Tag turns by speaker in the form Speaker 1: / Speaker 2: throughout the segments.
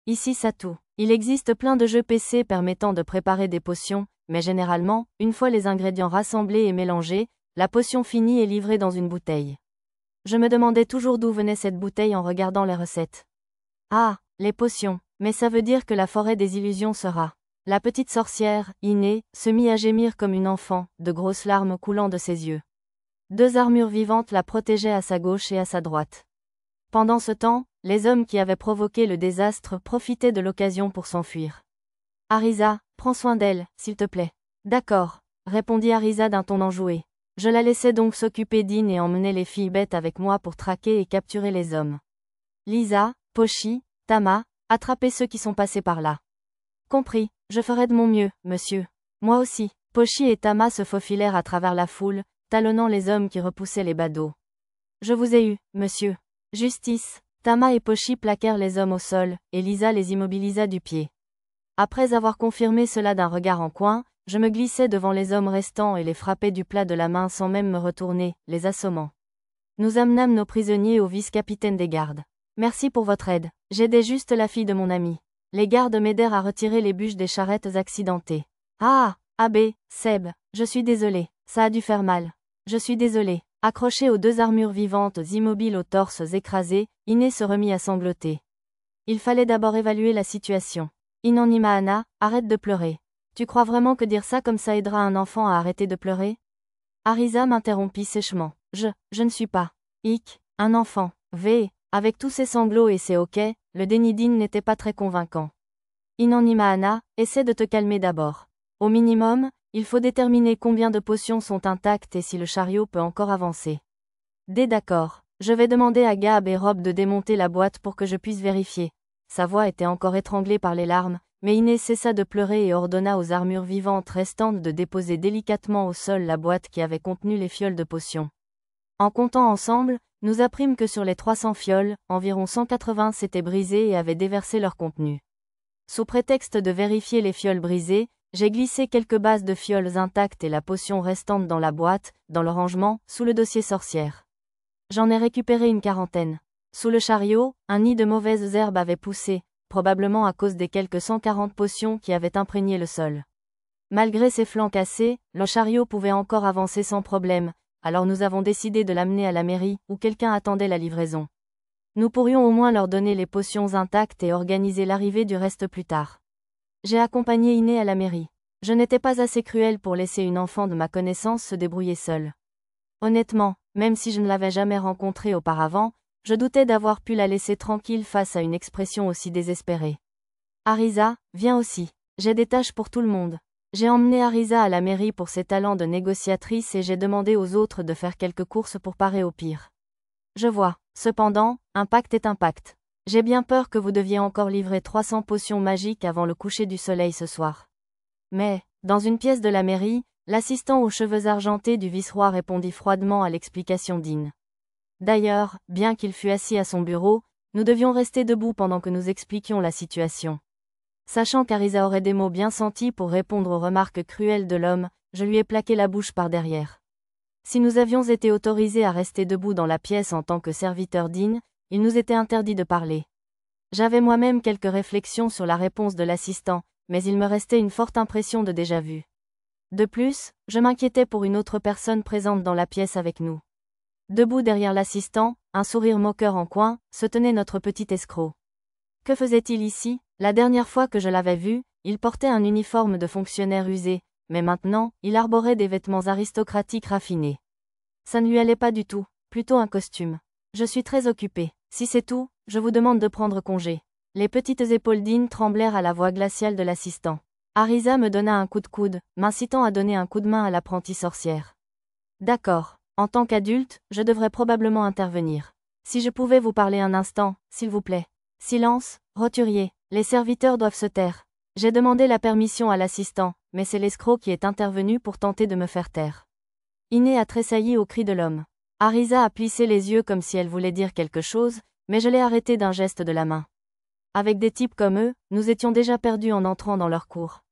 Speaker 1: Ici Satu. Il existe plein de jeux PC permettant de préparer des potions, mais généralement, une fois les ingrédients rassemblés et mélangés, la potion finie est livrée dans une bouteille. Je me demandais toujours d'où venait cette bouteille en regardant les recettes. Ah, les potions, mais ça veut dire que la forêt des illusions sera. La petite sorcière, Iné, se mit à gémir comme une enfant, de grosses larmes coulant de ses yeux. 2 armures vivantes la protégeaient à sa gauche et à sa droite. Pendant ce temps, les hommes qui avaient provoqué le désastre profitaient de l'occasion pour s'enfuir. Arisa, prends soin d'elle, s'il te plaît. D'accord, répondit Arisa d'un ton enjoué. Je la laissais donc s'occuper d'In et emmener les filles bêtes avec moi pour traquer et capturer les hommes. Lisa, Pochi, Tama, attrapez ceux qui sont passés par là. Compris, je ferai de mon mieux, monsieur. Moi aussi. Pochi et Tama se faufilèrent à travers la foule, talonnant les hommes qui repoussaient les badauds. Je vous ai eu, monsieur. Justice. Tama et Pochi plaquèrent les hommes au sol, et Lisa les immobilisa du pied. Après avoir confirmé cela d'un regard en coin, je me glissai devant les hommes restants et les frappai du plat de la main sans même me retourner, les assommant. Nous amenâmes nos prisonniers au vice-capitaine des gardes. Merci pour votre aide. J'aidais juste la fille de mon ami. Les gardes m'aidèrent à retirer les bûches des charrettes accidentées. Ah, Abbé, Seb, je suis désolé, ça a dû faire mal. Je suis désolé. Accroché aux 2 armures vivantes immobiles aux torses écrasés, Iné se remit à sangloter. Il fallait d'abord évaluer la situation. Inanimahana, arrête de pleurer. Tu crois vraiment que dire ça comme ça aidera un enfant à arrêter de pleurer? Arisa m'interrompit sèchement. Je ne suis pas. Un enfant. Avec tous ces sanglots et ces hoquets, le déni d'In n'était pas très convaincant. Inanimahana, essaie de te calmer d'abord. Au minimum, il faut déterminer combien de potions sont intactes et si le chariot peut encore avancer. D'accord. Je vais demander à Gab et Rob de démonter la boîte pour que je puisse vérifier. Sa voix était encore étranglée par les larmes, mais Iné cessa de pleurer et ordonna aux armures vivantes restantes de déposer délicatement au sol la boîte qui avait contenu les fioles de potions. En comptant ensemble, nous apprîmes que sur les 300 fioles, environ 180 s'étaient brisées et avaient déversé leur contenu. Sous prétexte de vérifier les fioles brisées, j'ai glissé quelques bases de fioles intactes et la potion restante dans la boîte, dans le rangement, sous le dossier sorcière. J'en ai récupéré une 40aine. Sous le chariot, un nid de mauvaises herbes avait poussé, probablement à cause des quelques 140 potions qui avaient imprégné le sol. Malgré ses flancs cassés, le chariot pouvait encore avancer sans problème, alors nous avons décidé de l'amener à la mairie, où quelqu'un attendait la livraison. Nous pourrions au moins leur donner les potions intactes et organiser l'arrivée du reste plus tard. J'ai accompagné Iné à la mairie. Je n'étais pas assez cruelle pour laisser une enfant de ma connaissance se débrouiller seule. Honnêtement, même si je ne l'avais jamais rencontrée auparavant, je doutais d'avoir pu la laisser tranquille face à une expression aussi désespérée. Arisa, viens aussi. J'ai des tâches pour tout le monde. J'ai emmené Arisa à la mairie pour ses talents de négociatrice et j'ai demandé aux autres de faire quelques courses pour parer au pire. Je vois. Cependant, un pacte est un pacte. J'ai bien peur que vous deviez encore livrer 300 potions magiques avant le coucher du soleil ce soir. Mais, dans une pièce de la mairie, l'assistant aux cheveux argentés du vice-roi répondit froidement à l'explication d'In. D'ailleurs, bien qu'il fût assis à son bureau, nous devions rester debout pendant que nous expliquions la situation. Sachant qu'Arisa aurait des mots bien sentis pour répondre aux remarques cruelles de l'homme, je lui ai plaqué la bouche par derrière. Si nous avions été autorisés à rester debout dans la pièce en tant que serviteurs d'In, il nous était interdit de parler. J'avais moi-même quelques réflexions sur la réponse de l'assistant, mais il me restait une forte impression de déjà-vu. De plus, je m'inquiétais pour une autre personne présente dans la pièce avec nous. Debout derrière l'assistant, un sourire moqueur en coin, se tenait notre petit escroc. Que faisait-il ici? La dernière fois que je l'avais vu, il portait un uniforme de fonctionnaire usé, mais maintenant, il arborait des vêtements aristocratiques raffinés. Ça ne lui allait pas du tout, plutôt un costume. Je suis très occupé. Si c'est tout, je vous demande de prendre congé. Les petites épaules d'In tremblèrent à la voix glaciale de l'assistant. Arisa me donna un coup de coude, m'incitant à donner un coup de main à l'apprentie sorcière. D'accord. En tant qu'adulte, je devrais probablement intervenir. Si je pouvais vous parler un instant, s'il vous plaît. Silence, roturier. Les serviteurs doivent se taire. J'ai demandé la permission à l'assistant, mais c'est l'escroc qui est intervenu pour tenter de me faire taire. Iné a tressailli au cri de l'homme. Arisa a plissé les yeux comme si elle voulait dire quelque chose, mais je l'ai arrêté d'un geste de la main. Avec des types comme eux, nous étions déjà perdus en entrant dans leur cour.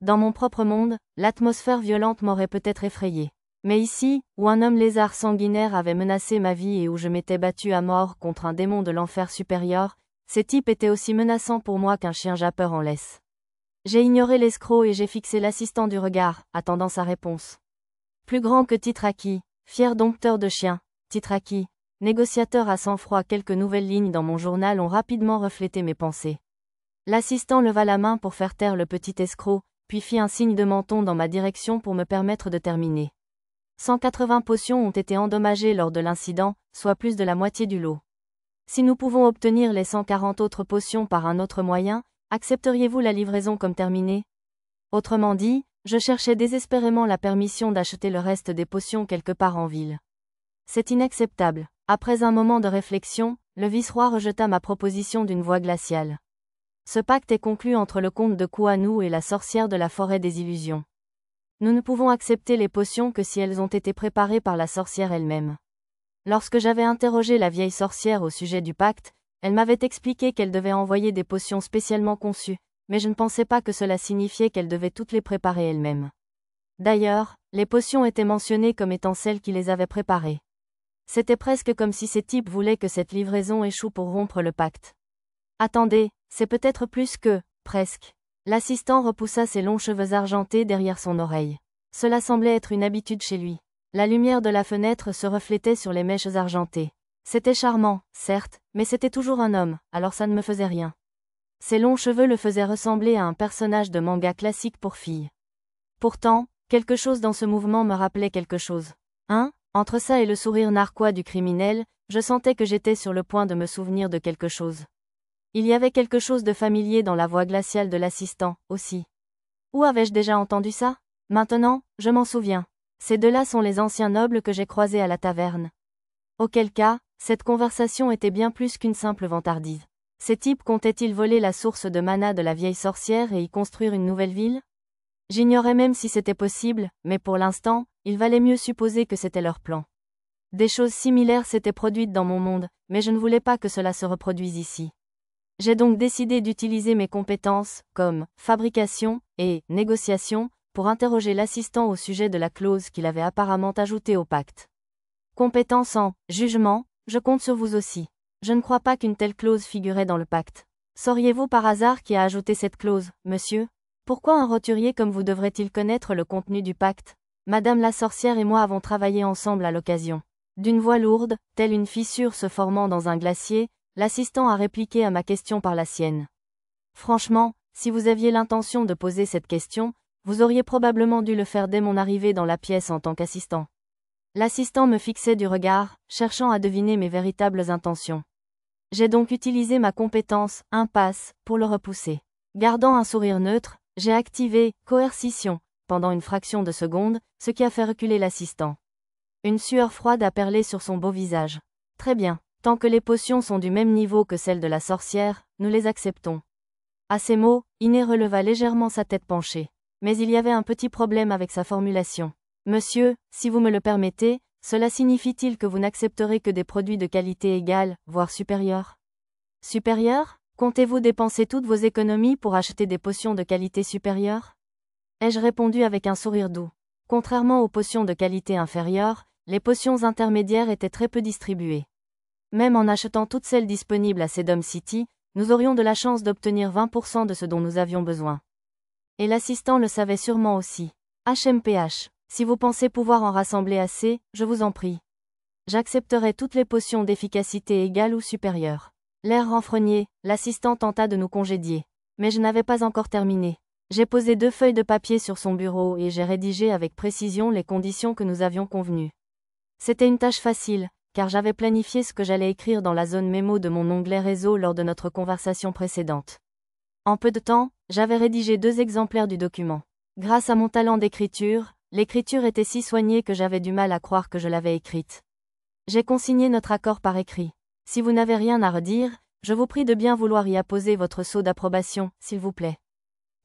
Speaker 1: Dans mon propre monde, l'atmosphère violente m'aurait peut-être effrayé. Mais ici, où un homme lézard sanguinaire avait menacé ma vie et où je m'étais battu à mort contre un démon de l'enfer supérieur, Ces types étaient aussi menaçants pour moi qu'un chien jappeur en laisse. J'ai ignoré l'escroc et j'ai fixé l'assistant du regard, attendant sa réponse. Plus grand que Titraki, fier dompteur de chiens, Titraki, négociateur à sang-froid. Quelques nouvelles lignes dans mon journal ont rapidement reflété mes pensées. L'assistant leva la main pour faire taire le petit escroc, puis fit un signe de menton dans ma direction pour me permettre de terminer. 180 potions ont été endommagées lors de l'incident, soit plus de la moitié du lot. Si nous pouvons obtenir les 140 autres potions par un autre moyen, accepteriez-vous la livraison comme terminée? Autrement dit, je cherchais désespérément la permission d'acheter le reste des potions quelque part en ville. C'est inacceptable. Après un moment de réflexion, le vice-roi rejeta ma proposition d'une voix glaciale. Ce pacte est conclu entre le comte de Kouanou et la sorcière de la forêt des illusions. Nous ne pouvons accepter les potions que si elles ont été préparées par la sorcière elle-même. Lorsque j'avais interrogé la vieille sorcière au sujet du pacte, elle m'avait expliqué qu'elle devait envoyer des potions spécialement conçues, mais je ne pensais pas que cela signifiait qu'elle devait toutes les préparer elle-même. D'ailleurs, les potions étaient mentionnées comme étant celles qui les avaient préparées. C'était presque comme si ces types voulaient que cette livraison échoue pour rompre le pacte. Attendez, c'est peut-être plus que, presque. L'assistant repoussa ses longs cheveux argentés derrière son oreille. Cela semblait être une habitude chez lui. La lumière de la fenêtre se reflétait sur les mèches argentées. C'était charmant, certes, mais c'était toujours un homme, alors ça ne me faisait rien. Ses longs cheveux le faisaient ressembler à un personnage de manga classique pour filles. Pourtant, quelque chose dans ce mouvement me rappelait quelque chose. Entre ça et le sourire narquois du criminel, je sentais que j'étais sur le point de me souvenir de quelque chose. Il y avait quelque chose de familier dans la voix glaciale de l'assistant, aussi. Où avais-je déjà entendu ça? Maintenant, je m'en souviens. Ces deux-là sont les anciens nobles que j'ai croisés à la taverne. Auquel cas, cette conversation était bien plus qu'une simple vantardise. Ces types comptaient-ils voler la source de mana de la vieille sorcière et y construire une nouvelle ville? J'ignorais même si c'était possible, mais pour l'instant, il valait mieux supposer que c'était leur plan. Des choses similaires s'étaient produites dans mon monde, mais je ne voulais pas que cela se reproduise ici. J'ai donc décidé d'utiliser mes compétences, comme fabrication et négociation, pour interroger l'assistant au sujet de la clause qu'il avait apparemment ajoutée au pacte. Compétence en jugement, je compte sur vous aussi. Je ne crois pas qu'une telle clause figurait dans le pacte. Sauriez-vous par hasard qui a ajouté cette clause, monsieur? Pourquoi un roturier comme vous devrait-il connaître le contenu du pacte? Madame la sorcière et moi avons travaillé ensemble à l'occasion. D'une voix lourde, telle une fissure se formant dans un glacier, l'assistant a répliqué à ma question par la sienne. Franchement, si vous aviez l'intention de poser cette question, vous auriez probablement dû le faire dès mon arrivée dans la pièce en tant qu'assistant. L'assistant me fixait du regard, cherchant à deviner mes véritables intentions. J'ai donc utilisé ma compétence, impasse, pour le repousser. Gardant un sourire neutre, j'ai activé coercition pendant une fraction de seconde, ce qui a fait reculer l'assistant. Une sueur froide a perlé sur son beau visage. Très bien, tant que les potions sont du même niveau que celles de la sorcière, nous les acceptons. À ces mots, Iné releva légèrement sa tête penchée. Mais il y avait un petit problème avec sa formulation. Monsieur, si vous me le permettez, cela signifie-t-il que vous n'accepterez que des produits de qualité égale, voire supérieure? Supérieure? Comptez-vous dépenser toutes vos économies pour acheter des potions de qualité supérieure? Ai-je répondu avec un sourire doux. Contrairement aux potions de qualité inférieure, les potions intermédiaires étaient très peu distribuées. Même en achetant toutes celles disponibles à Sedum City, nous aurions de la chance d'obtenir 20% de ce dont nous avions besoin. Et l'assistant le savait sûrement aussi. HMPH. Si vous pensez pouvoir en rassembler assez, je vous en prie. J'accepterai toutes les potions d'efficacité égale ou supérieure. L'air renfrogné, l'assistant tenta de nous congédier. Mais je n'avais pas encore terminé. J'ai posé 2 feuilles de papier sur son bureau et j'ai rédigé avec précision les conditions que nous avions convenues. C'était une tâche facile, car j'avais planifié ce que j'allais écrire dans la zone mémo de mon onglet réseau lors de notre conversation précédente. En peu de temps, j'avais rédigé 2 exemplaires du document. Grâce à mon talent d'écriture, l'écriture était si soignée que j'avais du mal à croire que je l'avais écrite. J'ai consigné notre accord par écrit. Si vous n'avez rien à redire, je vous prie de bien vouloir y apposer votre sceau d'approbation, s'il vous plaît.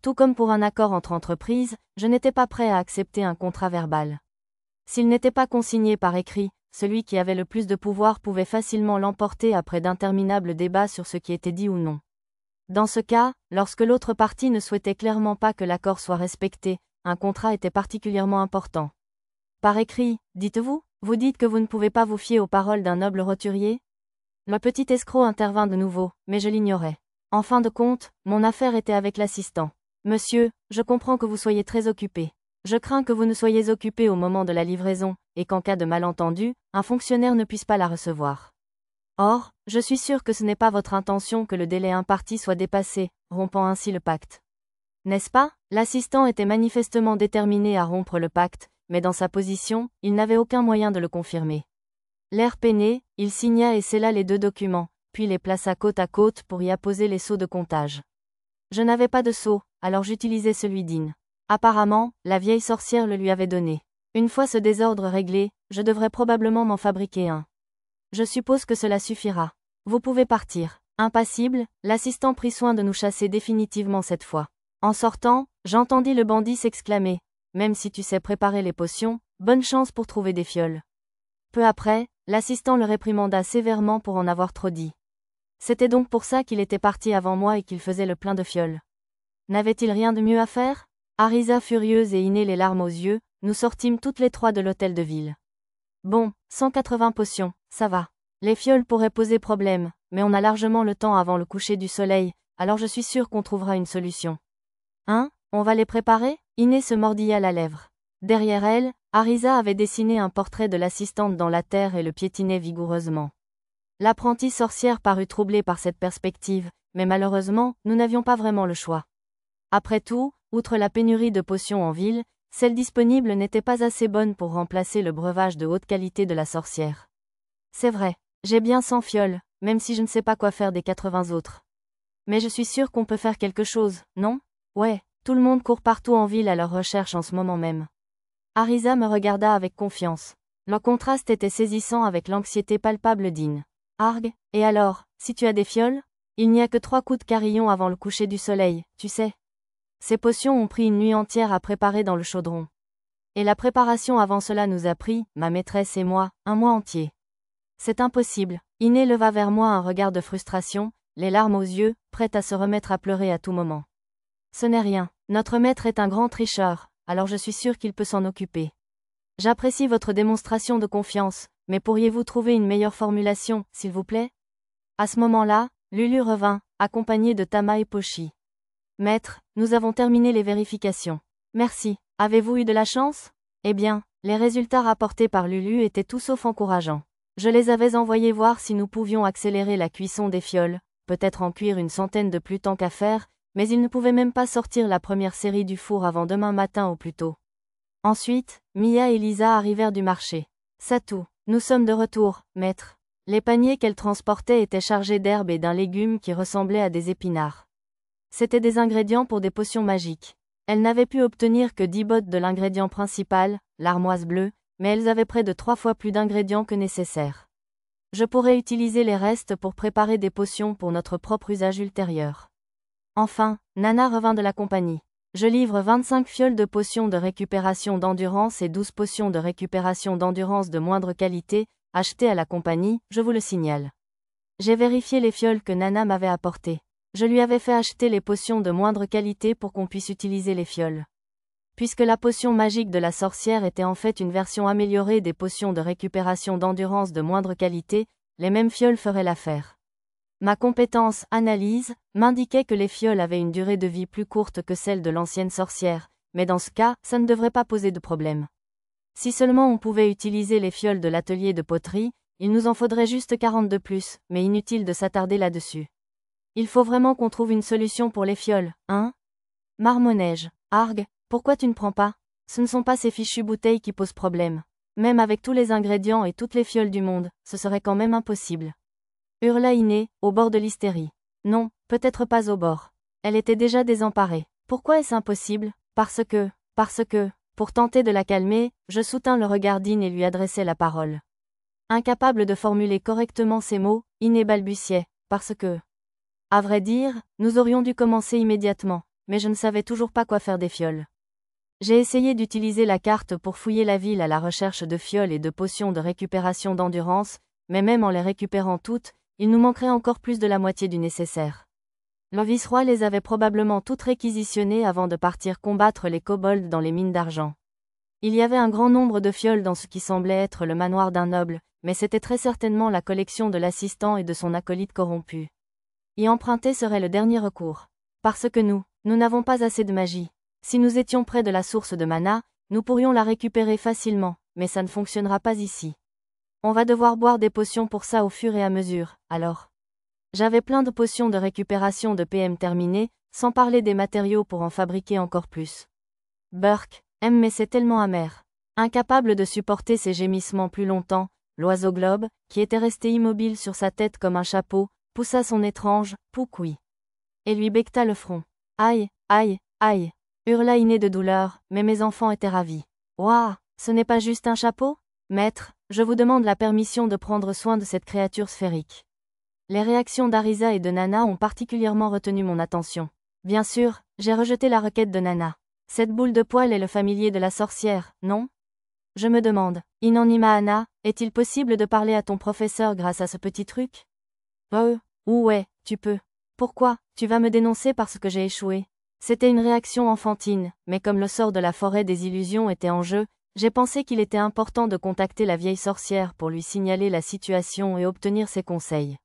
Speaker 1: Tout comme pour un accord entre entreprises, je n'étais pas prêt à accepter un contrat verbal. S'il n'était pas consigné par écrit, celui qui avait le plus de pouvoir pouvait facilement l'emporter après d'interminables débats sur ce qui était dit ou non. Dans ce cas, lorsque l'autre partie ne souhaitait clairement pas que l'accord soit respecté, un contrat était particulièrement important. Par écrit, dites-vous, vous dites que vous ne pouvez pas vous fier aux paroles d'un noble roturier? Le petit escroc intervint de nouveau, mais je l'ignorais. En fin de compte, mon affaire était avec l'assistant. Monsieur, je comprends que vous soyez très occupé. Je crains que vous ne soyez occupé au moment de la livraison, et qu'en cas de malentendu, un fonctionnaire ne puisse pas la recevoir. Or, je suis sûr que ce n'est pas votre intention que le délai imparti soit dépassé, rompant ainsi le pacte. N'est-ce pas? L'assistant était manifestement déterminé à rompre le pacte, mais dans sa position, il n'avait aucun moyen de le confirmer. L'air peiné, il signa et scella les 2 documents, puis les plaça côte à côte pour y apposer les sceaux de comptage. Je n'avais pas de sceau, alors j'utilisai celui d'In. Apparemment, la vieille sorcière le lui avait donné. Une fois ce désordre réglé, je devrais probablement m'en fabriquer un. Je suppose que cela suffira. Vous pouvez partir. Impassible, l'assistant prit soin de nous chasser définitivement cette fois. En sortant, j'entendis le bandit s'exclamer. Même si tu sais préparer les potions, bonne chance pour trouver des fioles. Peu après, l'assistant le réprimanda sévèrement pour en avoir trop dit. C'était donc pour ça qu'il était parti avant moi et qu'il faisait le plein de fioles. N'avait-il rien de mieux à faire? Arisa furieuse et Iné les larmes aux yeux, nous sortîmes toutes les 3 de l'hôtel de ville. Bon, 180 potions, ça va. Les fioles pourraient poser problème, mais on a largement le temps avant le coucher du soleil, alors je suis sûre qu'on trouvera une solution. Hein? On va les préparer? Iné se mordilla la lèvre. Derrière elle, Arisa avait dessiné un portrait de l'assistante dans la terre et le piétinait vigoureusement. L'apprentie sorcière parut troublée par cette perspective, mais malheureusement, nous n'avions pas vraiment le choix. Après tout, outre la pénurie de potions en ville, celles disponibles n'étaient pas assez bonnes pour remplacer le breuvage de haute qualité de la sorcière. C'est vrai, j'ai bien 100 fioles, même si je ne sais pas quoi faire des 80 autres. Mais je suis sûre qu'on peut faire quelque chose, non? Ouais, tout le monde court partout en ville à leur recherche en ce moment même. Arisa me regarda avec confiance. Le contraste était saisissant avec l'anxiété palpable d'In. Arg, et alors, si tu as des fioles? Il n'y a que 3 coups de carillon avant le coucher du soleil, tu sais. Ces potions ont pris une nuit entière à préparer dans le chaudron. Et la préparation avant cela nous a pris, ma maîtresse et moi, un mois entier. C'est impossible. Iné leva vers moi un regard de frustration, les larmes aux yeux, prête à se remettre à pleurer à tout moment. Ce n'est rien. Notre maître est un grand tricheur, alors je suis sûre qu'il peut s'en occuper. J'apprécie votre démonstration de confiance, mais pourriez-vous trouver une meilleure formulation, s'il vous plaît? À ce moment-là, Lulu revint, accompagnée de Tama et Pochi. Maître, nous avons terminé les vérifications. Merci. Avez-vous eu de la chance? Eh bien, les résultats rapportés par Lulu étaient tout sauf encourageants. Je les avais envoyés voir si nous pouvions accélérer la cuisson des fioles, peut-être en cuire une centaine de plus tant qu'à faire, mais ils ne pouvaient même pas sortir la première série du four avant demain matin au plus tôt. Ensuite, Mia et Lisa arrivèrent du marché. Satou, nous sommes de retour, maître. Les paniers qu'elles transportaient étaient chargés d'herbes et d'un légume qui ressemblait à des épinards. C'étaient des ingrédients pour des potions magiques. Elles n'avaient pu obtenir que 10 bottes de l'ingrédient principal, l'armoise bleue, mais elles avaient près de 3 fois plus d'ingrédients que nécessaire. Je pourrais utiliser les restes pour préparer des potions pour notre propre usage ultérieur. Enfin, Nana revint de la compagnie. Je livre 25 fioles de potions de récupération d'endurance et 12 potions de récupération d'endurance de moindre qualité, achetées à la compagnie, je vous le signale. J'ai vérifié les fioles que Nana m'avait apportées. Je lui avais fait acheter les potions de moindre qualité pour qu'on puisse utiliser les fioles. Puisque la potion magique de la sorcière était en fait une version améliorée des potions de récupération d'endurance de moindre qualité, les mêmes fioles feraient l'affaire. Ma compétence analyse m'indiquait que les fioles avaient une durée de vie plus courte que celle de l'ancienne sorcière, mais dans ce cas, ça ne devrait pas poser de problème. Si seulement on pouvait utiliser les fioles de l'atelier de poterie, il nous en faudrait juste 40 de plus, mais inutile de s'attarder là-dessus. Il faut vraiment qu'on trouve une solution pour les fioles, hein? Marmonnai-je. Arg, pourquoi tu ne prends pas? Ce ne sont pas ces fichues bouteilles qui posent problème. Même avec tous les ingrédients et toutes les fioles du monde, ce serait quand même impossible. Hurla Iné, au bord de l'hystérie. Non, peut-être pas au bord. Elle était déjà désemparée. Pourquoi est-ce impossible? Parce que, pour tenter de la calmer, je soutins le regard d'In et lui adressai la parole. Incapable de formuler correctement ces mots, Iné balbutiait, parce que... À vrai dire, nous aurions dû commencer immédiatement, mais je ne savais toujours pas quoi faire des fioles. J'ai essayé d'utiliser la carte pour fouiller la ville à la recherche de fioles et de potions de récupération d'endurance, mais même en les récupérant toutes, il nous manquerait encore plus de la moitié du nécessaire. Le vice-roi les avait probablement toutes réquisitionnées avant de partir combattre les kobolds dans les mines d'argent. Il y avait un grand nombre de fioles dans ce qui semblait être le manoir d'un noble, mais c'était très certainement la collection de l'assistant et de son acolyte corrompu. Y emprunter serait le dernier recours. Parce que nous n'avons pas assez de magie. Si nous étions près de la source de mana, nous pourrions la récupérer facilement, mais ça ne fonctionnera pas ici. On va devoir boire des potions pour ça au fur et à mesure, alors. J'avais plein de potions de récupération de PM terminées, sans parler des matériaux pour en fabriquer encore plus. Burke, mais c'est tellement amer. Incapable de supporter ses gémissements plus longtemps, l'oiseau globe, qui était resté immobile sur sa tête comme un chapeau, poussa son étrange « poucoui » et lui becqueta le front. Aïe, aïe, aïe, hurla Iné de douleur, mais mes enfants étaient ravis. Ouah, ce n'est pas juste un chapeau? Maître, je vous demande la permission de prendre soin de cette créature sphérique. Les réactions d'Arisa et de Nana ont particulièrement retenu mon attention. Bien sûr, j'ai rejeté la requête de Nana. Cette boule de poil est le familier de la sorcière, non? Je me demande, Inanimahana, est-il possible de parler à ton professeur grâce à ce petit truc? Oh, ouais, tu peux. Pourquoi, tu vas me dénoncer parce que j'ai échoué? C'était une réaction enfantine, mais comme le sort de la forêt des illusions était en jeu, j'ai pensé qu'il était important de contacter la vieille sorcière pour lui signaler la situation et obtenir ses conseils.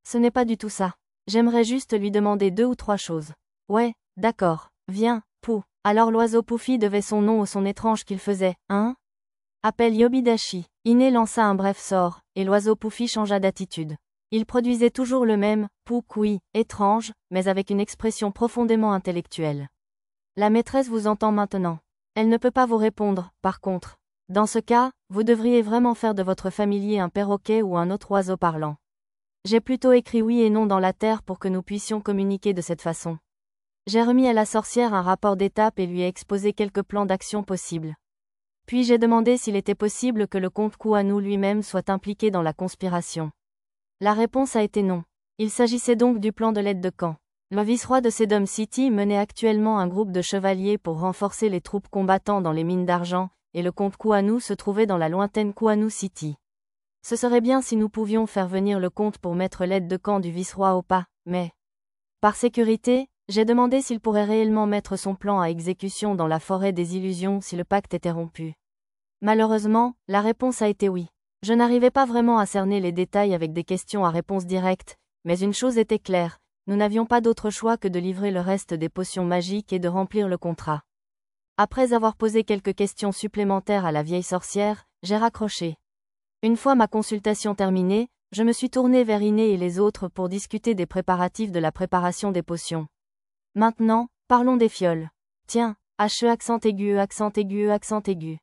Speaker 1: Ce n'est pas du tout ça. J'aimerais juste lui demander 2 ou 3 choses. Ouais, d'accord, viens, Pou. Alors l'oiseau Poufi devait son nom au son étrange qu'il faisait, hein? Appelle Yobidashi. Iné lança un bref sort, et l'oiseau Poufi changea d'attitude. Il produisait toujours le même poucoui, étrange, mais avec une expression profondément intellectuelle. La maîtresse vous entend maintenant. Elle ne peut pas vous répondre, par contre. Dans ce cas, vous devriez vraiment faire de votre familier un perroquet ou un autre oiseau parlant. J'ai plutôt écrit oui et non dans la terre pour que nous puissions communiquer de cette façon. J'ai remis à la sorcière un rapport d'étape et lui ai exposé quelques plans d'action possibles. Puis j'ai demandé s'il était possible que le comte Kuanu lui-même soit impliqué dans la conspiration. La réponse a été non. Il s'agissait donc du plan de l'aide de camp. Le vice-roi de Sedum City menait actuellement un groupe de chevaliers pour renforcer les troupes combattant dans les mines d'argent, et le comte Kuanu se trouvait dans la lointaine Kuanu City. Ce serait bien si nous pouvions faire venir le comte pour mettre l'aide de camp du vice-roi au pas, mais... Par sécurité, j'ai demandé s'il pourrait réellement mettre son plan à exécution dans la forêt des illusions si le pacte était rompu. Malheureusement, la réponse a été oui. Je n'arrivais pas vraiment à cerner les détails avec des questions à réponse directe, mais une chose était claire, nous n'avions pas d'autre choix que de livrer le reste des potions magiques et de remplir le contrat. Après avoir posé quelques questions supplémentaires à la vieille sorcière, j'ai raccroché. Une fois ma consultation terminée, je me suis tourné vers Iné et les autres pour discuter des préparatifs de la préparation des potions. Maintenant, parlons des fioles. Tiens, H-E accent aigu, accent aigu, accent aigu.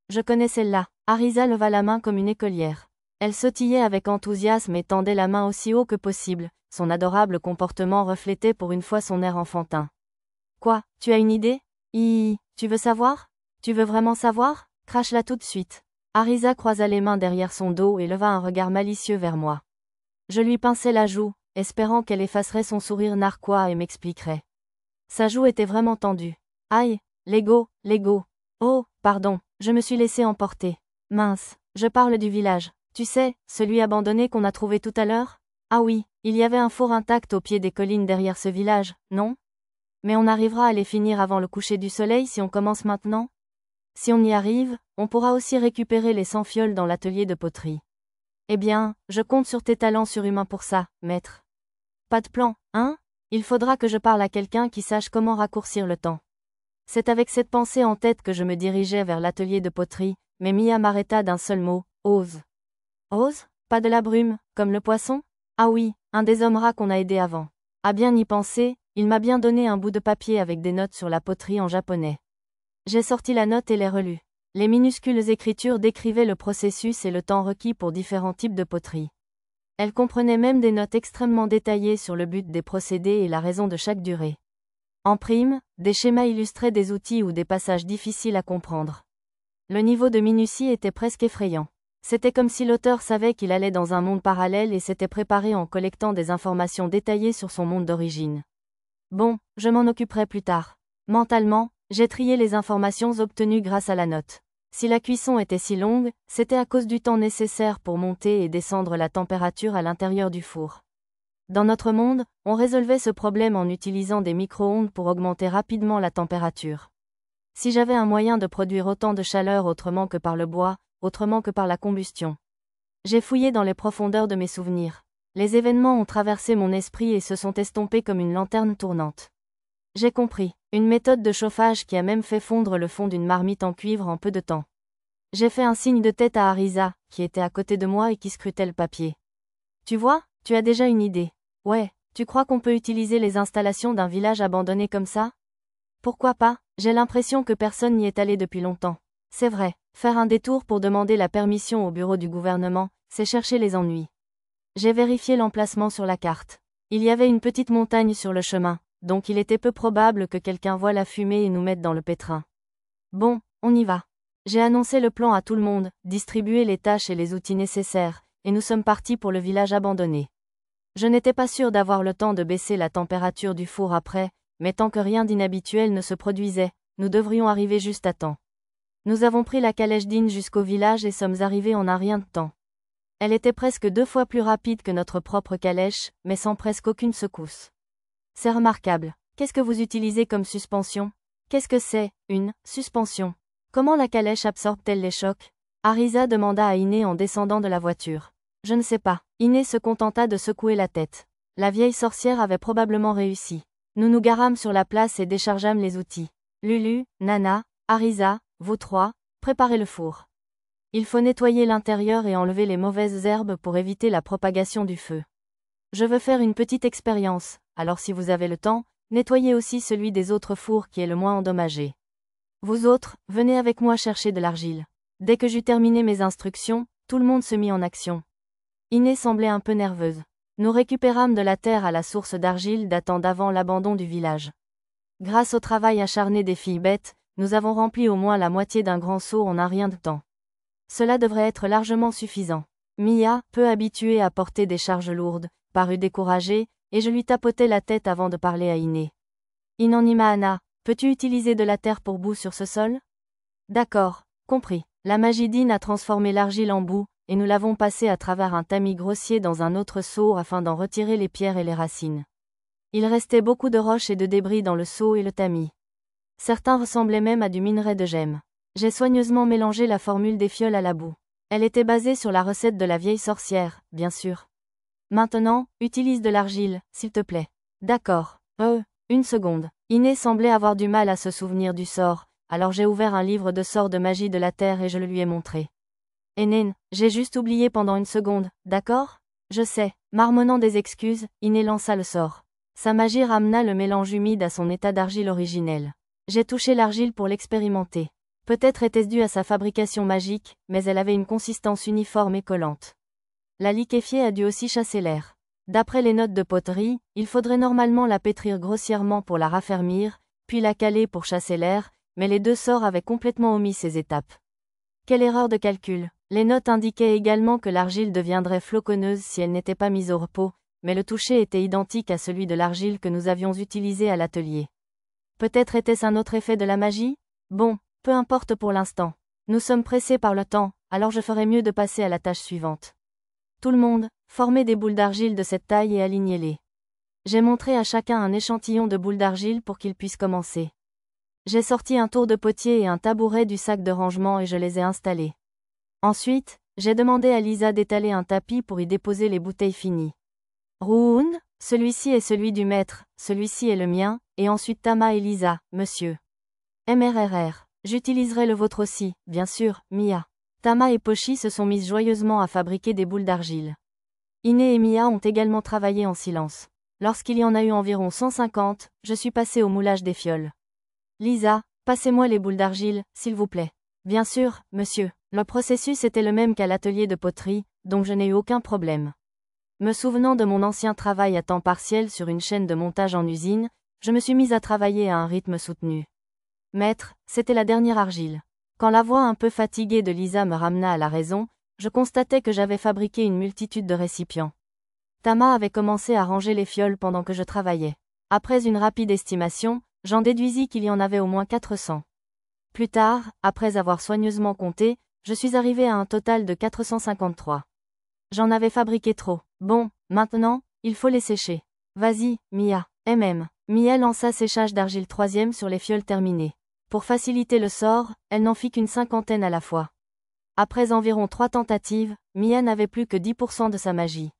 Speaker 1: Je connais celle-là. Arisa leva la main comme une écolière. Elle sautillait avec enthousiasme et tendait la main aussi haut que possible, son adorable comportement reflétait pour une fois son air enfantin. Quoi, tu as une idée? Tu veux savoir? Tu veux vraiment savoir? Crache-la tout de suite. Arisa croisa les mains derrière son dos et leva un regard malicieux vers moi. Je lui pinçai la joue, espérant qu'elle effacerait son sourire narquois et m'expliquerait. Sa joue était vraiment tendue. Aïe, Lego. Oh, pardon, je me suis laissé emporter. Mince, je parle du village. Tu sais, celui abandonné qu'on a trouvé tout à l'heure? Ah oui, il y avait un four intact au pied des collines derrière ce village, non? Mais on arrivera à les finir avant le coucher du soleil si on commence maintenant? Si on y arrive, on pourra aussi récupérer les 100 fioles dans l'atelier de poterie. Eh bien, je compte sur tes talents surhumains pour ça, maître. Pas de plan, hein? Il faudra que je parle à quelqu'un qui sache comment raccourcir le temps. C'est avec cette pensée en tête que je me dirigeais vers l'atelier de poterie, mais Mia m'arrêta d'un seul mot, ose. Ose? Pas de la brume, comme le poisson? Ah oui, un des hommes rats qu'on a aidé avant. À bien y penser, il m'a bien donné un bout de papier avec des notes sur la poterie en japonais. J'ai sorti la note et l'ai relue. Les minuscules écritures décrivaient le processus et le temps requis pour différents types de poterie. Elles comprenaient même des notes extrêmement détaillées sur le but des procédés et la raison de chaque durée. En prime, des schémas illustraient des outils ou des passages difficiles à comprendre. Le niveau de minutie était presque effrayant. C'était comme si l'auteur savait qu'il allait dans un monde parallèle et s'était préparé en collectant des informations détaillées sur son monde d'origine. Bon, je m'en occuperai plus tard. Mentalement, j'ai trié les informations obtenues grâce à la note. Si la cuisson était si longue, c'était à cause du temps nécessaire pour monter et descendre la température à l'intérieur du four. Dans notre monde, on résolvait ce problème en utilisant des micro-ondes pour augmenter rapidement la température. Si j'avais un moyen de produire autant de chaleur autrement que par le bois, autrement que par la combustion. J'ai fouillé dans les profondeurs de mes souvenirs. Les événements ont traversé mon esprit et se sont estompés comme une lanterne tournante. J'ai compris, une méthode de chauffage qui a même fait fondre le fond d'une marmite en cuivre en peu de temps. J'ai fait un signe de tête à Arisa, qui était à côté de moi et qui scrutait le papier. Tu vois, tu as déjà une idée. Ouais, tu crois qu'on peut utiliser les installations d'un village abandonné comme ça? Pourquoi pas? J'ai l'impression que personne n'y est allé depuis longtemps. C'est vrai, faire un détour pour demander la permission au bureau du gouvernement, c'est chercher les ennuis. J'ai vérifié l'emplacement sur la carte. Il y avait une petite montagne sur le chemin, donc il était peu probable que quelqu'un voie la fumée et nous mette dans le pétrin. Bon, on y va. J'ai annoncé le plan à tout le monde, distribué les tâches et les outils nécessaires, et nous sommes partis pour le village abandonné. Je n'étais pas sûr d'avoir le temps de baisser la température du four après, mais tant que rien d'inhabituel ne se produisait, nous devrions arriver juste à temps. Nous avons pris la calèche d'In jusqu'au village et sommes arrivés en un rien de temps. Elle était presque 2 fois plus rapide que notre propre calèche, mais sans presque aucune secousse. C'est remarquable. Qu'est-ce que vous utilisez comme suspension? Qu'est-ce que c'est, une suspension? Comment la calèche absorbe-t-elle les chocs? Arisa demanda à Iné en descendant de la voiture. Je ne sais pas. Iné se contenta de secouer la tête. La vieille sorcière avait probablement réussi. Nous nous garâmes sur la place et déchargeâmes les outils. Lulu, Nana, Arisa, vous trois, préparez le four. Il faut nettoyer l'intérieur et enlever les mauvaises herbes pour éviter la propagation du feu. Je veux faire une petite expérience, alors si vous avez le temps, nettoyez aussi celui des autres fours qui est le moins endommagé. Vous autres, venez avec moi chercher de l'argile. Dès que j'eus terminé mes instructions, tout le monde se mit en action. Iné semblait un peu nerveuse. Nous récupérâmes de la terre à la source d'argile datant d'avant l'abandon du village. Grâce au travail acharné des filles bêtes, nous avons rempli au moins la moitié d'un grand seau en un rien de temps. Cela devrait être largement suffisant. Mia, peu habituée à porter des charges lourdes, parut découragée, et je lui tapotai la tête avant de parler à Iné. Inanimana, peux-tu utiliser de la terre pour boue sur ce sol? D'accord, compris. La magie d'In a transformé l'argile en boue, et nous l'avons passée à travers un tamis grossier dans un autre seau afin d'en retirer les pierres et les racines. Il restait beaucoup de roches et de débris dans le seau et le tamis. Certains ressemblaient même à du minerai de gemme. J'ai soigneusement mélangé la formule des fioles à la boue. Elle était basée sur la recette de la vieille sorcière, bien sûr. Maintenant, utilise de l'argile, s'il te plaît. D'accord. Une seconde. Iné semblait avoir du mal à se souvenir du sort, alors j'ai ouvert un livre de sorts de magie de la terre et je le lui ai montré. Enen, j'ai juste oublié pendant une seconde, d'accord? Je sais. Marmonnant des excuses, Iné lança le sort. Sa magie ramena le mélange humide à son état d'argile originel. J'ai touché l'argile pour l'expérimenter. Peut-être était-ce dû à sa fabrication magique, mais elle avait une consistance uniforme et collante. La liquéfier a dû aussi chasser l'air. D'après les notes de poterie, il faudrait normalement la pétrir grossièrement pour la raffermir, puis la caler pour chasser l'air, mais les deux sorts avaient complètement omis ces étapes. Quelle erreur de calcul! Les notes indiquaient également que l'argile deviendrait floconneuse si elle n'était pas mise au repos, mais le toucher était identique à celui de l'argile que nous avions utilisé à l'atelier. Peut-être était-ce un autre effet de la magie? Bon, peu importe pour l'instant. Nous sommes pressés par le temps, alors je ferais mieux de passer à la tâche suivante. Tout le monde, formez des boules d'argile de cette taille et alignez-les. J'ai montré à chacun un échantillon de boules d'argile pour qu'ils puissent commencer. J'ai sorti un tour de potier et un tabouret du sac de rangement et je les ai installés. Ensuite, j'ai demandé à Lisa d'étaler un tapis pour y déposer les bouteilles finies. Roun, celui-ci est celui du maître, celui-ci est le mien, et ensuite Tama et Lisa, monsieur. MRRR, j'utiliserai le vôtre aussi, bien sûr, Mia. Tama et Pochi se sont mises joyeusement à fabriquer des boules d'argile. Iné et Mia ont également travaillé en silence. Lorsqu'il y en a eu environ 150, je suis passée au moulage des fioles. Lisa, passez-moi les boules d'argile, s'il vous plaît. Bien sûr, monsieur. Le processus était le même qu'à l'atelier de poterie, donc je n'ai eu aucun problème. Me souvenant de mon ancien travail à temps partiel sur une chaîne de montage en usine, je me suis mise à travailler à un rythme soutenu. Maître, c'était la dernière argile. Quand la voix un peu fatiguée de Lisa me ramena à la raison, je constatais que j'avais fabriqué une multitude de récipients. Tama avait commencé à ranger les fioles pendant que je travaillais. Après une rapide estimation, j'en déduisis qu'il y en avait au moins 400. Plus tard, après avoir soigneusement compté, je suis arrivé à un total de 453. J'en avais fabriqué trop. Bon, maintenant, il faut les sécher. Vas-y, Mia. Mia lança séchage d'argile 3e sur les fioles terminées. Pour faciliter le sort, elle n'en fit qu'une 50aine à la fois. Après environ 3 tentatives, Mia n'avait plus que 10% de sa magie.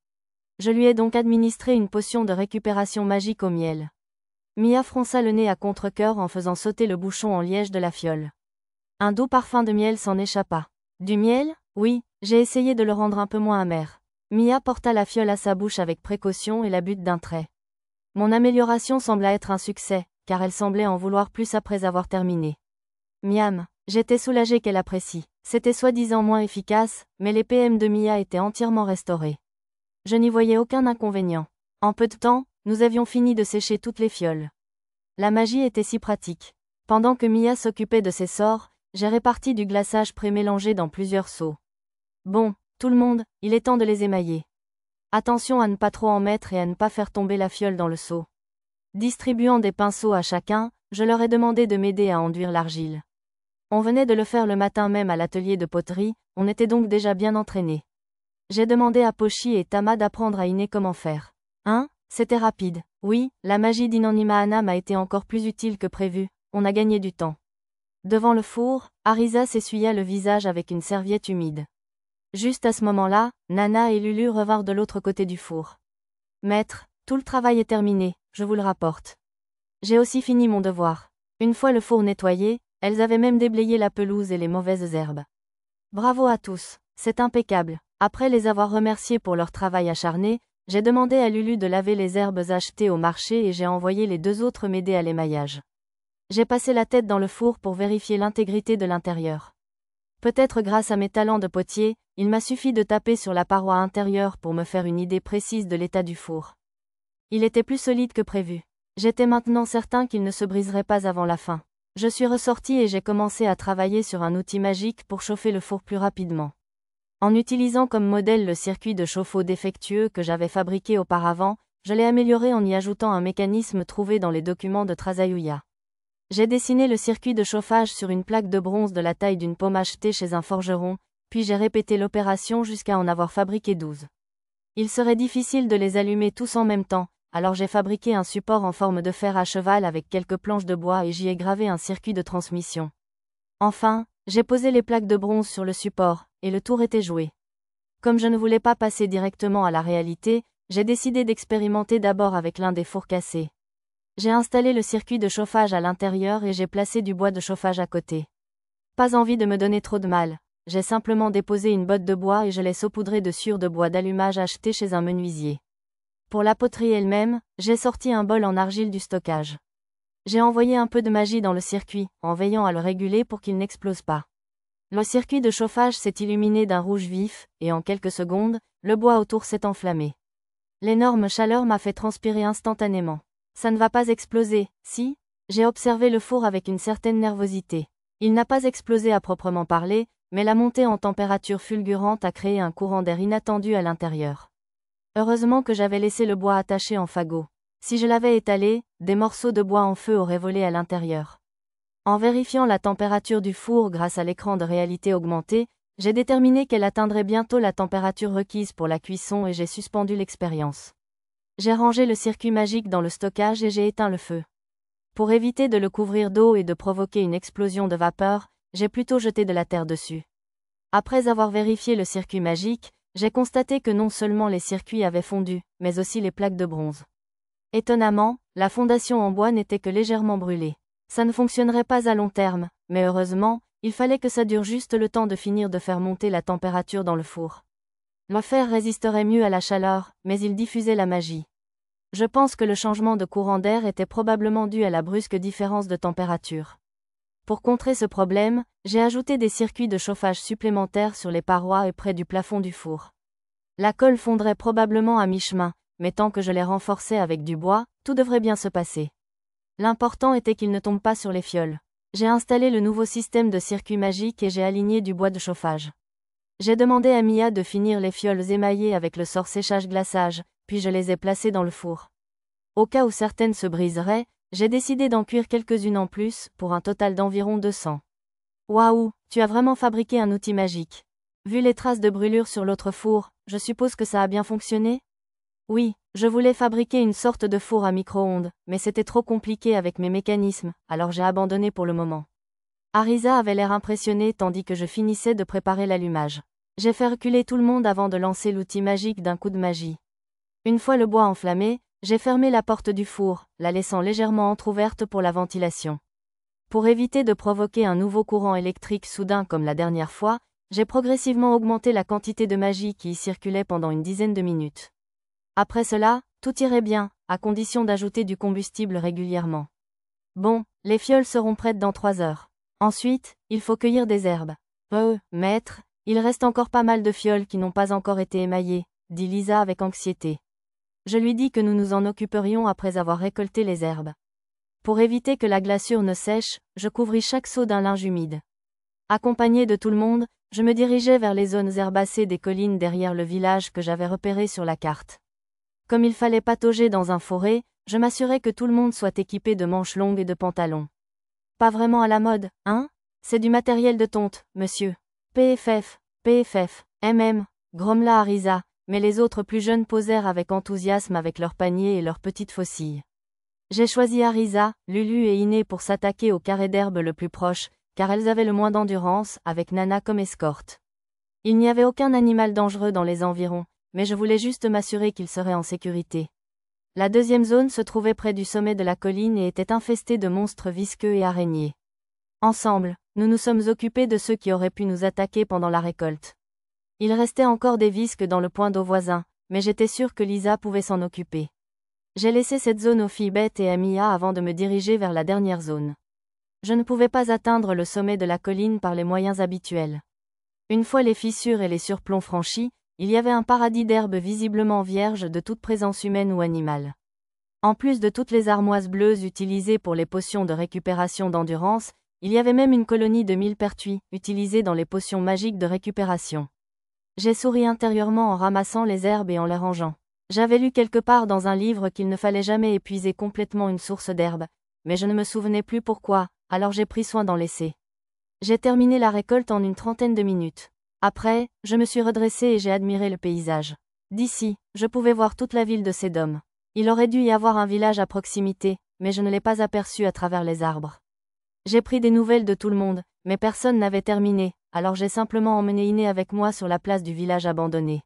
Speaker 1: Je lui ai donc administré une potion de récupération magique au miel. Mia fronça le nez à contre-cœur en faisant sauter le bouchon en liège de la fiole. Un doux parfum de miel s'en échappa. Du miel? Oui, j'ai essayé de le rendre un peu moins amer. Mia porta la fiole à sa bouche avec précaution et la but d'un trait. Mon amélioration sembla être un succès, car elle semblait en vouloir plus après avoir terminé. Miam, j'étais soulagée qu'elle apprécie. C'était soi-disant moins efficace, mais les PM de Mia étaient entièrement restaurés. Je n'y voyais aucun inconvénient. En peu de temps, nous avions fini de sécher toutes les fioles. La magie était si pratique. Pendant que Mia s'occupait de ses sorts, j'ai réparti du glaçage pré-mélangé dans plusieurs seaux. Bon, tout le monde, il est temps de les émailler. Attention à ne pas trop en mettre et à ne pas faire tomber la fiole dans le seau. Distribuant des pinceaux à chacun, je leur ai demandé de m'aider à enduire l'argile. On venait de le faire le matin même à l'atelier de poterie, on était donc déjà bien entraînés. J'ai demandé à Pochi et Tama d'apprendre à Ine comment faire. Hein? C'était rapide. Oui, la magie d'Inanimahana m'a été encore plus utile que prévu, on a gagné du temps. Devant le four, Arisa s'essuya le visage avec une serviette humide. Juste à ce moment-là, Nana et Lulu revinrent de l'autre côté du four. Maître, tout le travail est terminé, je vous le rapporte. J'ai aussi fini mon devoir. Une fois le four nettoyé, elles avaient même déblayé la pelouse et les mauvaises herbes. Bravo à tous, c'est impeccable. Après les avoir remerciés pour leur travail acharné, j'ai demandé à Lulu de laver les herbes achetées au marché et j'ai envoyé les 2 autres m'aider à l'émaillage. J'ai passé la tête dans le four pour vérifier l'intégrité de l'intérieur. Peut-être grâce à mes talents de potier, il m'a suffi de taper sur la paroi intérieure pour me faire une idée précise de l'état du four. Il était plus solide que prévu. J'étais maintenant certain qu'il ne se briserait pas avant la fin. Je suis ressorti et j'ai commencé à travailler sur un outil magique pour chauffer le four plus rapidement. En utilisant comme modèle le circuit de chauffe-eau défectueux que j'avais fabriqué auparavant, je l'ai amélioré en y ajoutant un mécanisme trouvé dans les documents de Trasayuya. J'ai dessiné le circuit de chauffage sur une plaque de bronze de la taille d'une paume achetée chez un forgeron, puis j'ai répété l'opération jusqu'à en avoir fabriqué 12. Il serait difficile de les allumer tous en même temps, alors j'ai fabriqué un support en forme de fer à cheval avec quelques planches de bois et j'y ai gravé un circuit de transmission. Enfin, j'ai posé les plaques de bronze sur le support, et le tour était joué. Comme je ne voulais pas passer directement à la réalité, j'ai décidé d'expérimenter d'abord avec l'un des fours cassés. J'ai installé le circuit de chauffage à l'intérieur et j'ai placé du bois de chauffage à côté. Pas envie de me donner trop de mal, j'ai simplement déposé une botte de bois et je l'ai saupoudrée de sciure de bois d'allumage acheté chez un menuisier. Pour la poterie elle-même, j'ai sorti un bol en argile du stockage. J'ai envoyé un peu de magie dans le circuit, en veillant à le réguler pour qu'il n'explose pas. Le circuit de chauffage s'est illuminé d'un rouge vif, et en quelques secondes, le bois autour s'est enflammé. L'énorme chaleur m'a fait transpirer instantanément. Ça ne va pas exploser, si? J'ai observé le four avec une certaine nervosité. Il n'a pas explosé à proprement parler, mais la montée en température fulgurante a créé un courant d'air inattendu à l'intérieur. Heureusement que j'avais laissé le bois attaché en fagot. Si je l'avais étalé, des morceaux de bois en feu auraient volé à l'intérieur. En vérifiant la température du four grâce à l'écran de réalité augmentée, j'ai déterminé qu'elle atteindrait bientôt la température requise pour la cuisson et j'ai suspendu l'expérience. J'ai rangé le circuit magique dans le stockage et j'ai éteint le feu. Pour éviter de le couvrir d'eau et de provoquer une explosion de vapeur, j'ai plutôt jeté de la terre dessus. Après avoir vérifié le circuit magique, j'ai constaté que non seulement les circuits avaient fondu, mais aussi les plaques de bronze. Étonnamment, la fondation en bois n'était que légèrement brûlée. Ça ne fonctionnerait pas à long terme, mais heureusement, il fallait que ça dure juste le temps de finir de faire monter la température dans le four. Le fer résisterait mieux à la chaleur, mais il diffusait la magie. Je pense que le changement de courant d'air était probablement dû à la brusque différence de température. Pour contrer ce problème, j'ai ajouté des circuits de chauffage supplémentaires sur les parois et près du plafond du four. La colle fondrait probablement à mi-chemin, mais tant que je les renforçais avec du bois, tout devrait bien se passer. L'important était qu'il ne tombe pas sur les fioles. J'ai installé le nouveau système de circuit magique et j'ai aligné du bois de chauffage. J'ai demandé à Mia de finir les fioles émaillées avec le sort séchage-glaçage, puis je les ai placées dans le four. Au cas où certaines se briseraient, j'ai décidé d'en cuire quelques-unes en plus, pour un total d'environ 200. Waouh, tu as vraiment fabriqué un outil magique. Vu les traces de brûlure sur l'autre four, je suppose que ça a bien fonctionné? Oui, je voulais fabriquer une sorte de four à micro-ondes, mais c'était trop compliqué avec mes mécanismes, alors j'ai abandonné pour le moment. Arisa avait l'air impressionnée tandis que je finissais de préparer l'allumage. J'ai fait reculer tout le monde avant de lancer l'outil magique d'un coup de magie. Une fois le bois enflammé, j'ai fermé la porte du four, la laissant légèrement entrouverte pour la ventilation. Pour éviter de provoquer un nouveau courant électrique soudain comme la dernière fois, j'ai progressivement augmenté la quantité de magie qui y circulait pendant une dizaine de minutes. Après cela, tout irait bien, à condition d'ajouter du combustible régulièrement. Bon, les fioles seront prêtes dans 3 heures. Ensuite, il faut cueillir des herbes. Maître, il reste encore pas mal de fioles qui n'ont pas encore été émaillées, dit Lisa avec anxiété. Je lui dis que nous nous en occuperions après avoir récolté les herbes. Pour éviter que la glaçure ne sèche, je couvris chaque seau d'un linge humide. Accompagné de tout le monde, je me dirigeais vers les zones herbacées des collines derrière le village que j'avais repéré sur la carte. Comme il fallait patauger dans un forêt, je m'assurais que tout le monde soit équipé de manches longues et de pantalons. Pas vraiment à la mode, hein? C'est du matériel de tonte, monsieur. PFF, grommela Arisa, mais les autres plus jeunes posèrent avec enthousiasme avec leurs paniers et leurs petites faucilles. J'ai choisi Arisa, Lulu et Iné pour s'attaquer au carré d'herbe le plus proche, car elles avaient le moins d'endurance, avec Nana comme escorte. Il n'y avait aucun animal dangereux dans les environs, mais je voulais juste m'assurer qu'ils seraient en sécurité. La deuxième zone se trouvait près du sommet de la colline et était infestée de monstres visqueux et araignées. Ensemble, nous nous sommes occupés de ceux qui auraient pu nous attaquer pendant la récolte. Il restait encore des visques dans le point d'eau voisin, mais j'étais sûr que Lisa pouvait s'en occuper. J'ai laissé cette zone aux filles Beth et à Mia avant de me diriger vers la dernière zone. Je ne pouvais pas atteindre le sommet de la colline par les moyens habituels. Une fois les fissures et les surplombs franchis, il y avait un paradis d'herbes visiblement vierge de toute présence humaine ou animale. En plus de toutes les armoises bleues utilisées pour les potions de récupération d'endurance, il y avait même une colonie de millepertuis, utilisée dans les potions magiques de récupération. J'ai souri intérieurement en ramassant les herbes et en les rangeant. J'avais lu quelque part dans un livre qu'il ne fallait jamais épuiser complètement une source d'herbe, mais je ne me souvenais plus pourquoi, alors j'ai pris soin d'en laisser. J'ai terminé la récolte en une trentaine de minutes. Après, je me suis redressée et j'ai admiré le paysage. D'ici, je pouvais voir toute la ville de Sedom. Il aurait dû y avoir un village à proximité, mais je ne l'ai pas aperçu à travers les arbres. J'ai pris des nouvelles de tout le monde, mais personne n'avait terminé, alors j'ai simplement emmené Iné avec moi sur la place du village abandonné.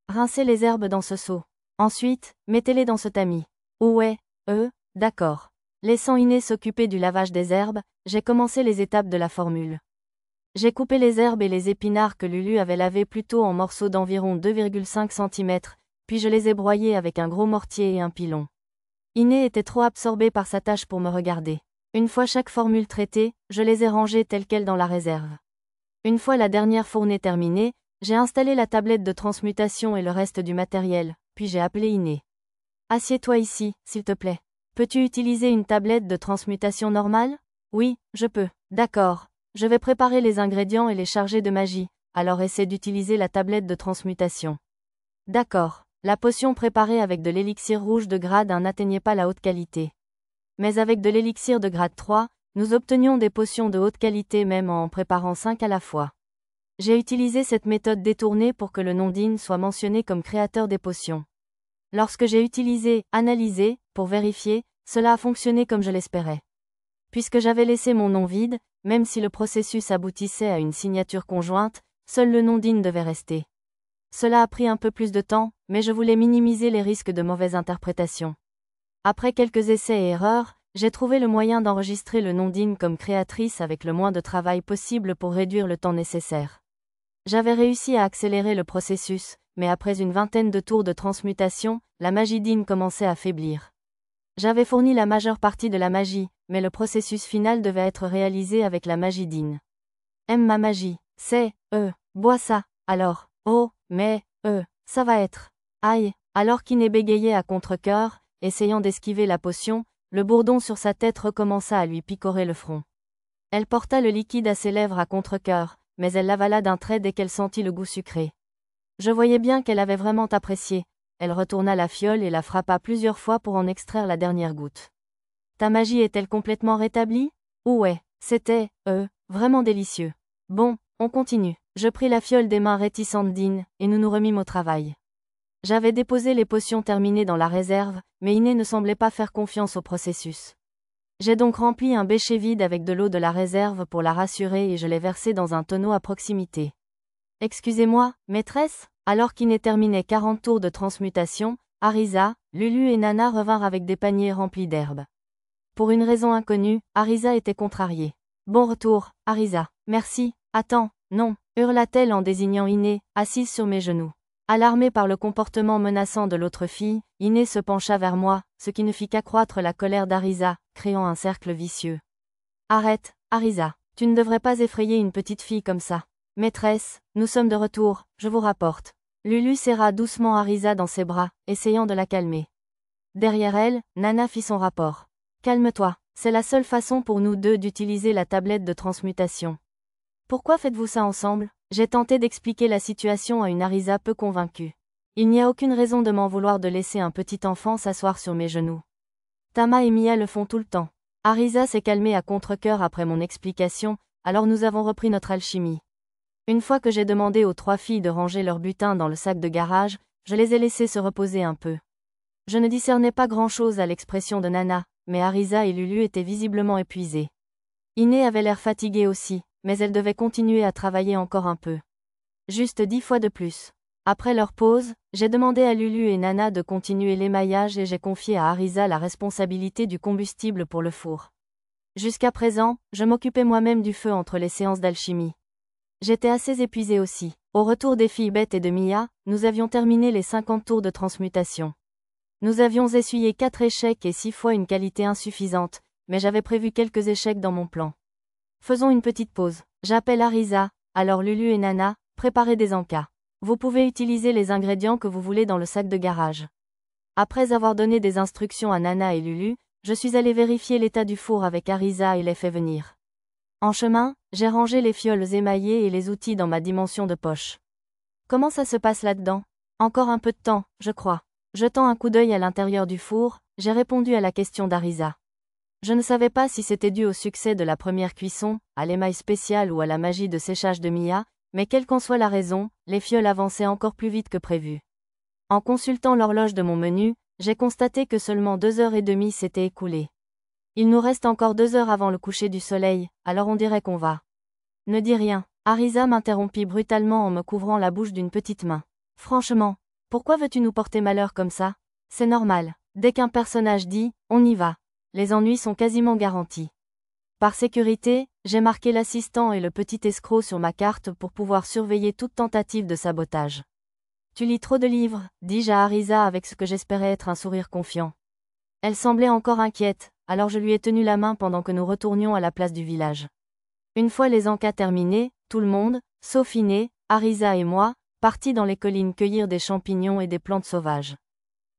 Speaker 1: Rincez les herbes dans ce seau. Ensuite, mettez-les dans ce tamis. Ouais, d'accord. Laissant Iné s'occuper du lavage des herbes, j'ai commencé les étapes de la formule. J'ai coupé les herbes et les épinards que Lulu avait lavés plus tôt en morceaux d'environ 2,5 cm, puis je les ai broyés avec un gros mortier et un pilon. Iné était trop absorbée par sa tâche pour me regarder. Une fois chaque formule traitée, je les ai rangées telles quelles dans la réserve. Une fois la dernière fournée terminée, j'ai installé la tablette de transmutation et le reste du matériel, puis j'ai appelé Iné. Assieds-toi ici, s'il te plaît. Peux-tu utiliser une tablette de transmutation normale? Oui, je peux. D'accord. Je vais préparer les ingrédients et les charger de magie, alors essaie d'utiliser la tablette de transmutation. D'accord. La potion préparée avec de l'élixir rouge de grade 1 n'atteignait pas la haute qualité. Mais avec de l'élixir de grade 3, nous obtenions des potions de haute qualité même en préparant 5 à la fois. J'ai utilisé cette méthode détournée pour que le nom d'In soit mentionné comme créateur des potions. Lorsque j'ai utilisé « Analyser » pour vérifier, cela a fonctionné comme je l'espérais. Puisque j'avais laissé mon nom vide, même si le processus aboutissait à une signature conjointe, seul le nom d'In devait rester. Cela a pris un peu plus de temps, mais je voulais minimiser les risques de mauvaise interprétation. Après quelques essais et erreurs, j'ai trouvé le moyen d'enregistrer le nom d'In comme créatrice avec le moins de travail possible pour réduire le temps nécessaire. J'avais réussi à accélérer le processus, mais après une vingtaine de tours de transmutation, la magie d'In commençait à faiblir. J'avais fourni la majeure partie de la magie, mais le processus final devait être réalisé avec la magie d'In. Aime ma magie, c'est, bois ça, alors, mais, ça va être. Aïe, alors qu'Iné bégayait à contre-cœur, essayant d'esquiver la potion, le bourdon sur sa tête recommença à lui picorer le front. Elle porta le liquide à ses lèvres à contre-cœur, mais elle l'avala d'un trait dès qu'elle sentit le goût sucré. Je voyais bien qu'elle avait vraiment apprécié. Elle retourna la fiole et la frappa plusieurs fois pour en extraire la dernière goutte. Ta magie est-elle complètement rétablie? Ouais, c'était, vraiment délicieux. Bon, on continue. Je pris la fiole des mains réticentes d'In, et nous nous remîmes au travail. J'avais déposé les potions terminées dans la réserve, mais Iné ne semblait pas faire confiance au processus. J'ai donc rempli un bécher vide avec de l'eau de la réserve pour la rassurer et je l'ai versé dans un tonneau à proximité. Excusez-moi, maîtresse? Alors qu'Iné terminait 40 tours de transmutation, Arisa, Lulu et Nana revinrent avec des paniers remplis d'herbes. Pour une raison inconnue, Arisa était contrariée. Bon retour, Arisa. Merci. Attends, non, hurla-t-elle en désignant Iné, assise sur mes genoux. Alarmée par le comportement menaçant de l'autre fille, Iné se pencha vers moi, ce qui ne fit qu'accroître la colère d'Arisa, créant un cercle vicieux. Arrête, Arisa. Tu ne devrais pas effrayer une petite fille comme ça. Maîtresse, nous sommes de retour, je vous rapporte. Lulu serra doucement Arisa dans ses bras, essayant de la calmer. Derrière elle, Nana fit son rapport. Calme-toi, c'est la seule façon pour nous deux d'utiliser la tablette de transmutation. Pourquoi faites-vous ça ensemble? J'ai tenté d'expliquer la situation à une Arisa peu convaincue. Il n'y a aucune raison de m'en vouloir de laisser un petit enfant s'asseoir sur mes genoux. Tama et Mia le font tout le temps. Arisa s'est calmée à contre-cœur après mon explication, alors nous avons repris notre alchimie. Une fois que j'ai demandé aux 3 filles de ranger leur butin dans le sac de garage, je les ai laissées se reposer un peu. Je ne discernais pas grand-chose à l'expression de Nana, mais Arisa et Lulu étaient visiblement épuisées. Iné avait l'air fatiguée aussi, mais elle devait continuer à travailler encore un peu. Juste 10 fois de plus. Après leur pause, j'ai demandé à Lulu et Nana de continuer l'émaillage et j'ai confié à Arisa la responsabilité du combustible pour le four. Jusqu'à présent, je m'occupais moi-même du feu entre les séances d'alchimie. J'étais assez épuisée aussi. Au retour des filles Beth et de Mia, nous avions terminé les 50 tours de transmutation. Nous avions essuyé 4 échecs et 6 fois une qualité insuffisante, mais j'avais prévu quelques échecs dans mon plan. Faisons une petite pause. J'appelle Arisa, alors Lulu et Nana, préparez des encas. Vous pouvez utiliser les ingrédients que vous voulez dans le sac de garage. Après avoir donné des instructions à Nana et Lulu, je suis allée vérifier l'état du four avec Arisa et les fait venir. En chemin, j'ai rangé les fioles émaillées et les outils dans ma dimension de poche. Comment ça se passe là-dedans? Encore un peu de temps, je crois. Jetant un coup d'œil à l'intérieur du four, j'ai répondu à la question d'Arisa. Je ne savais pas si c'était dû au succès de la première cuisson, à l'émail spécial ou à la magie de séchage de Mia, mais quelle qu'en soit la raison, les fioles avançaient encore plus vite que prévu. En consultant l'horloge de mon menu, j'ai constaté que seulement 2h30 s'étaient écoulées. Il nous reste encore 2 heures avant le coucher du soleil, alors on dirait qu'on va. Ne dis rien. Arisa m'interrompit brutalement en me couvrant la bouche d'une petite main. Franchement, pourquoi veux-tu nous porter malheur comme ça? C'est normal. Dès qu'un personnage dit « on y va », les ennuis sont quasiment garantis. Par sécurité, j'ai marqué l'assistant et le petit escroc sur ma carte pour pouvoir surveiller toute tentative de sabotage. Tu lis trop de livres, dis-je à Arisa avec ce que j'espérais être un sourire confiant. Elle semblait encore inquiète, alors je lui ai tenu la main pendant que nous retournions à la place du village. Une fois les encas terminés, tout le monde, sauf Iné, Arisa et moi, partit dans les collines cueillir des champignons et des plantes sauvages.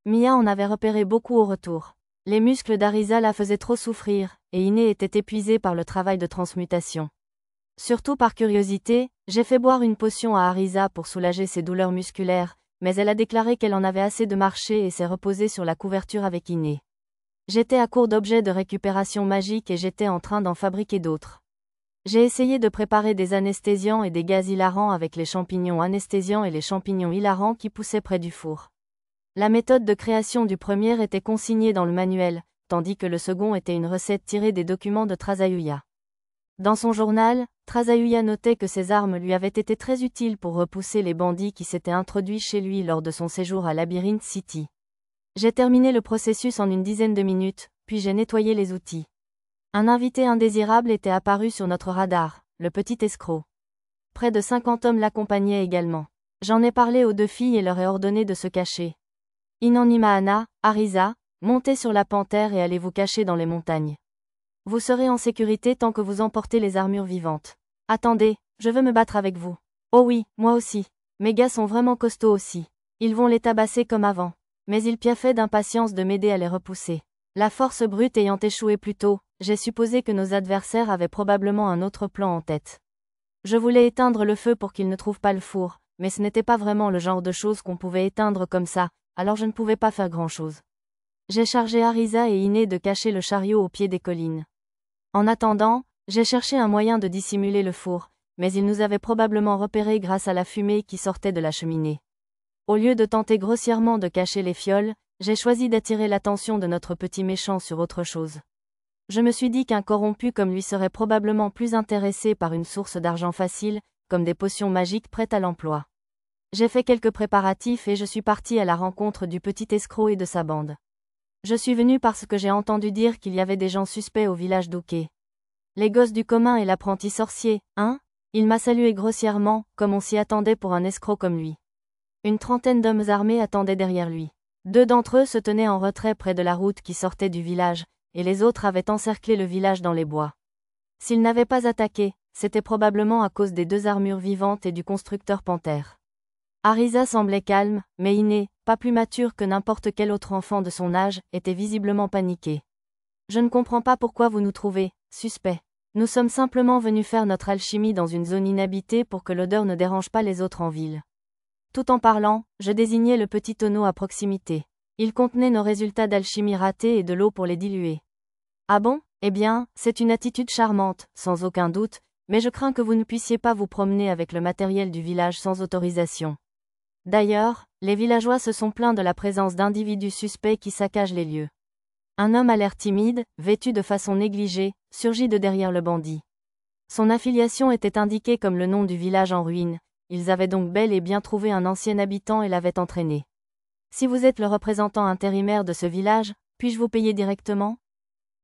Speaker 1: Mia en avait repéré beaucoup au retour. Les muscles d'Arisa la faisaient trop souffrir, et Iné était épuisée par le travail de transmutation. Surtout par curiosité, j'ai fait boire une potion à Arisa pour soulager ses douleurs musculaires, mais elle a déclaré qu'elle en avait assez de marcher et s'est reposée sur la couverture avec Iné. J'étais à court d'objets de récupération magique et j'étais en train d'en fabriquer d'autres. J'ai essayé de préparer des anesthésiants et des gaz hilarants avec les champignons anesthésiants et les champignons hilarants qui poussaient près du four. La méthode de création du premier était consignée dans le manuel, tandis que le second était une recette tirée des documents de Trasayuya. Dans son journal, Trasayuya notait que ces armes lui avaient été très utiles pour repousser les bandits qui s'étaient introduits chez lui lors de son séjour à Labyrinth City. J'ai terminé le processus en une dizaine de minutes, puis j'ai nettoyé les outils. Un invité indésirable était apparu sur notre radar, le petit escroc. Près de 50 hommes l'accompagnaient également. J'en ai parlé aux 2 filles et leur ai ordonné de se cacher. Inanimahana, Arisa, montez sur la panthère et allez vous cacher dans les montagnes. Vous serez en sécurité tant que vous emportez les armures vivantes. Attendez, je veux me battre avec vous. Oh oui, moi aussi. Mes gars sont vraiment costauds aussi. Ils vont les tabasser comme avant. Mais ils piaffaient d'impatience de m'aider à les repousser. La force brute ayant échoué plus tôt, j'ai supposé que nos adversaires avaient probablement un autre plan en tête. Je voulais éteindre le feu pour qu'ils ne trouvent pas le four, mais ce n'était pas vraiment le genre de choses qu'on pouvait éteindre comme ça, alors je ne pouvais pas faire grand-chose. J'ai chargé Arisa et Iné de cacher le chariot au pied des collines. En attendant, j'ai cherché un moyen de dissimuler le four, mais ils nous avaient probablement repérés grâce à la fumée qui sortait de la cheminée. Au lieu de tenter grossièrement de cacher les fioles, j'ai choisi d'attirer l'attention de notre petit méchant sur autre chose. Je me suis dit qu'un corrompu comme lui serait probablement plus intéressé par une source d'argent facile, comme des potions magiques prêtes à l'emploi. J'ai fait quelques préparatifs et je suis parti à la rencontre du petit escroc et de sa bande. Je suis venu parce que j'ai entendu dire qu'il y avait des gens suspects au village d'Ouké. Les gosses du commun et l'apprenti sorcier, hein? Il m'a salué grossièrement, comme on s'y attendait pour un escroc comme lui. Une trentaine d'hommes armés attendaient derrière lui. 2 d'entre eux se tenaient en retrait près de la route qui sortait du village, et les autres avaient encerclé le village dans les bois. S'ils n'avaient pas attaqué, c'était probablement à cause des 2 armures vivantes et du constructeur panthère. Arisa semblait calme, mais Iné, pas plus mature que n'importe quel autre enfant de son âge, était visiblement paniqué. Je ne comprends pas pourquoi vous nous trouvez suspects. Nous sommes simplement venus faire notre alchimie dans une zone inhabitée pour que l'odeur ne dérange pas les autres en ville. Tout en parlant, je désignais le petit tonneau à proximité. Il contenait nos résultats d'alchimie ratés et de l'eau pour les diluer. Ah bon? Eh bien, c'est une attitude charmante, sans aucun doute, mais je crains que vous ne puissiez pas vous promener avec le matériel du village sans autorisation. D'ailleurs, les villageois se sont plaints de la présence d'individus suspects qui saccagent les lieux. Un homme à l'air timide, vêtu de façon négligée, surgit de derrière le bandit. Son affiliation était indiquée comme le nom du village en ruine, ils avaient donc bel et bien trouvé un ancien habitant et l'avaient entraîné. Si vous êtes le représentant intérimaire de ce village, puis-je vous payer directement?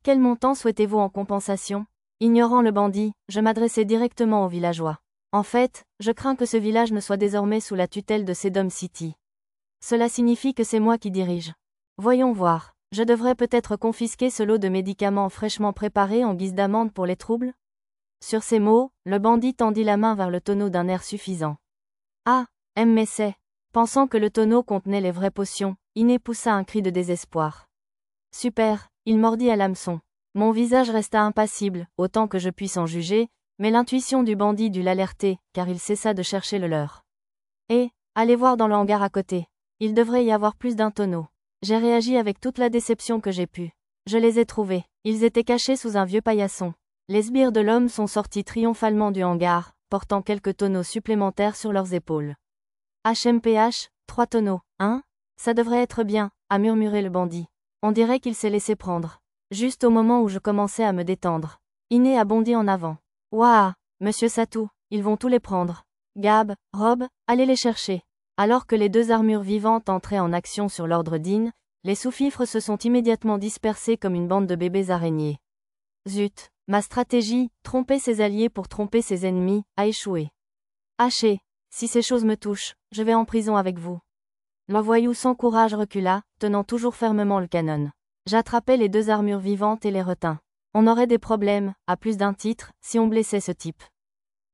Speaker 1: Quel montant souhaitez-vous en compensation? Ignorant le bandit, je m'adressai directement aux villageois. En fait, je crains que ce village ne soit désormais sous la tutelle de Sedom City. Cela signifie que c'est moi qui dirige. Voyons voir, je devrais peut-être confisquer ce lot de médicaments fraîchement préparés en guise d'amende pour les troubles? Sur ces mots, le bandit tendit la main vers le tonneau d'un air suffisant. Ah, mais pensant que le tonneau contenait les vraies potions, Iné poussa un cri de désespoir. Super, il mordit à l'hameçon. Mon visage resta impassible, autant que je puisse en juger, mais l'intuition du bandit dut l'alerter, car il cessa de chercher le leur. Allez voir dans le hangar à côté. Il devrait y avoir plus d'un tonneau. J'ai réagi avec toute la déception que j'ai pu. Je les ai trouvés. Ils étaient cachés sous un vieux paillasson. Les sbires de l'homme sont sortis triomphalement du hangar, portant quelques tonneaux supplémentaires sur leurs épaules. HMPH, 3 tonneaux, hein? Ça devrait être bien, a murmuré le bandit. On dirait qu'il s'est laissé prendre. Juste au moment où je commençais à me détendre. Iné a bondi en avant. Ouah, monsieur Satou, ils vont tous les prendre. Gab, Rob, allez les chercher. Alors que les 2 armures vivantes entraient en action sur l'ordre d'In, les sous-fifres se sont immédiatement dispersés comme une bande de bébés araignées. Zut, ma stratégie, tromper ses alliés pour tromper ses ennemis, a échoué. Haché, si ces choses me touchent, je vais en prison avec vous. Le voyou sans courage recula, tenant toujours fermement le canon. J'attrapai les 2 armures vivantes et les retins. On aurait des problèmes, à plus d'un titre, si on blessait ce type.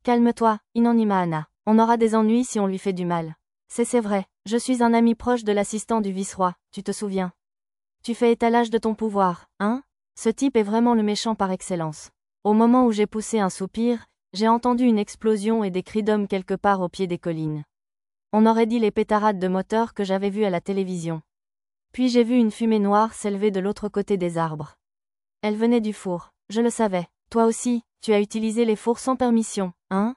Speaker 1: Calme-toi, Inanimahana. On aura des ennuis si on lui fait du mal. C'est vrai, je suis un ami proche de l'assistant du vice-roi, tu te souviens? Tu fais étalage de ton pouvoir, hein? Ce type est vraiment le méchant par excellence. Au moment où j'ai poussé un soupir, j'ai entendu une explosion et des cris d'hommes quelque part au pied des collines. On aurait dit les pétarades de moteurs que j'avais vues à la télévision. Puis j'ai vu une fumée noire s'élever de l'autre côté des arbres. Elle venait du four, je le savais. Toi aussi, tu as utilisé les fours sans permission, hein?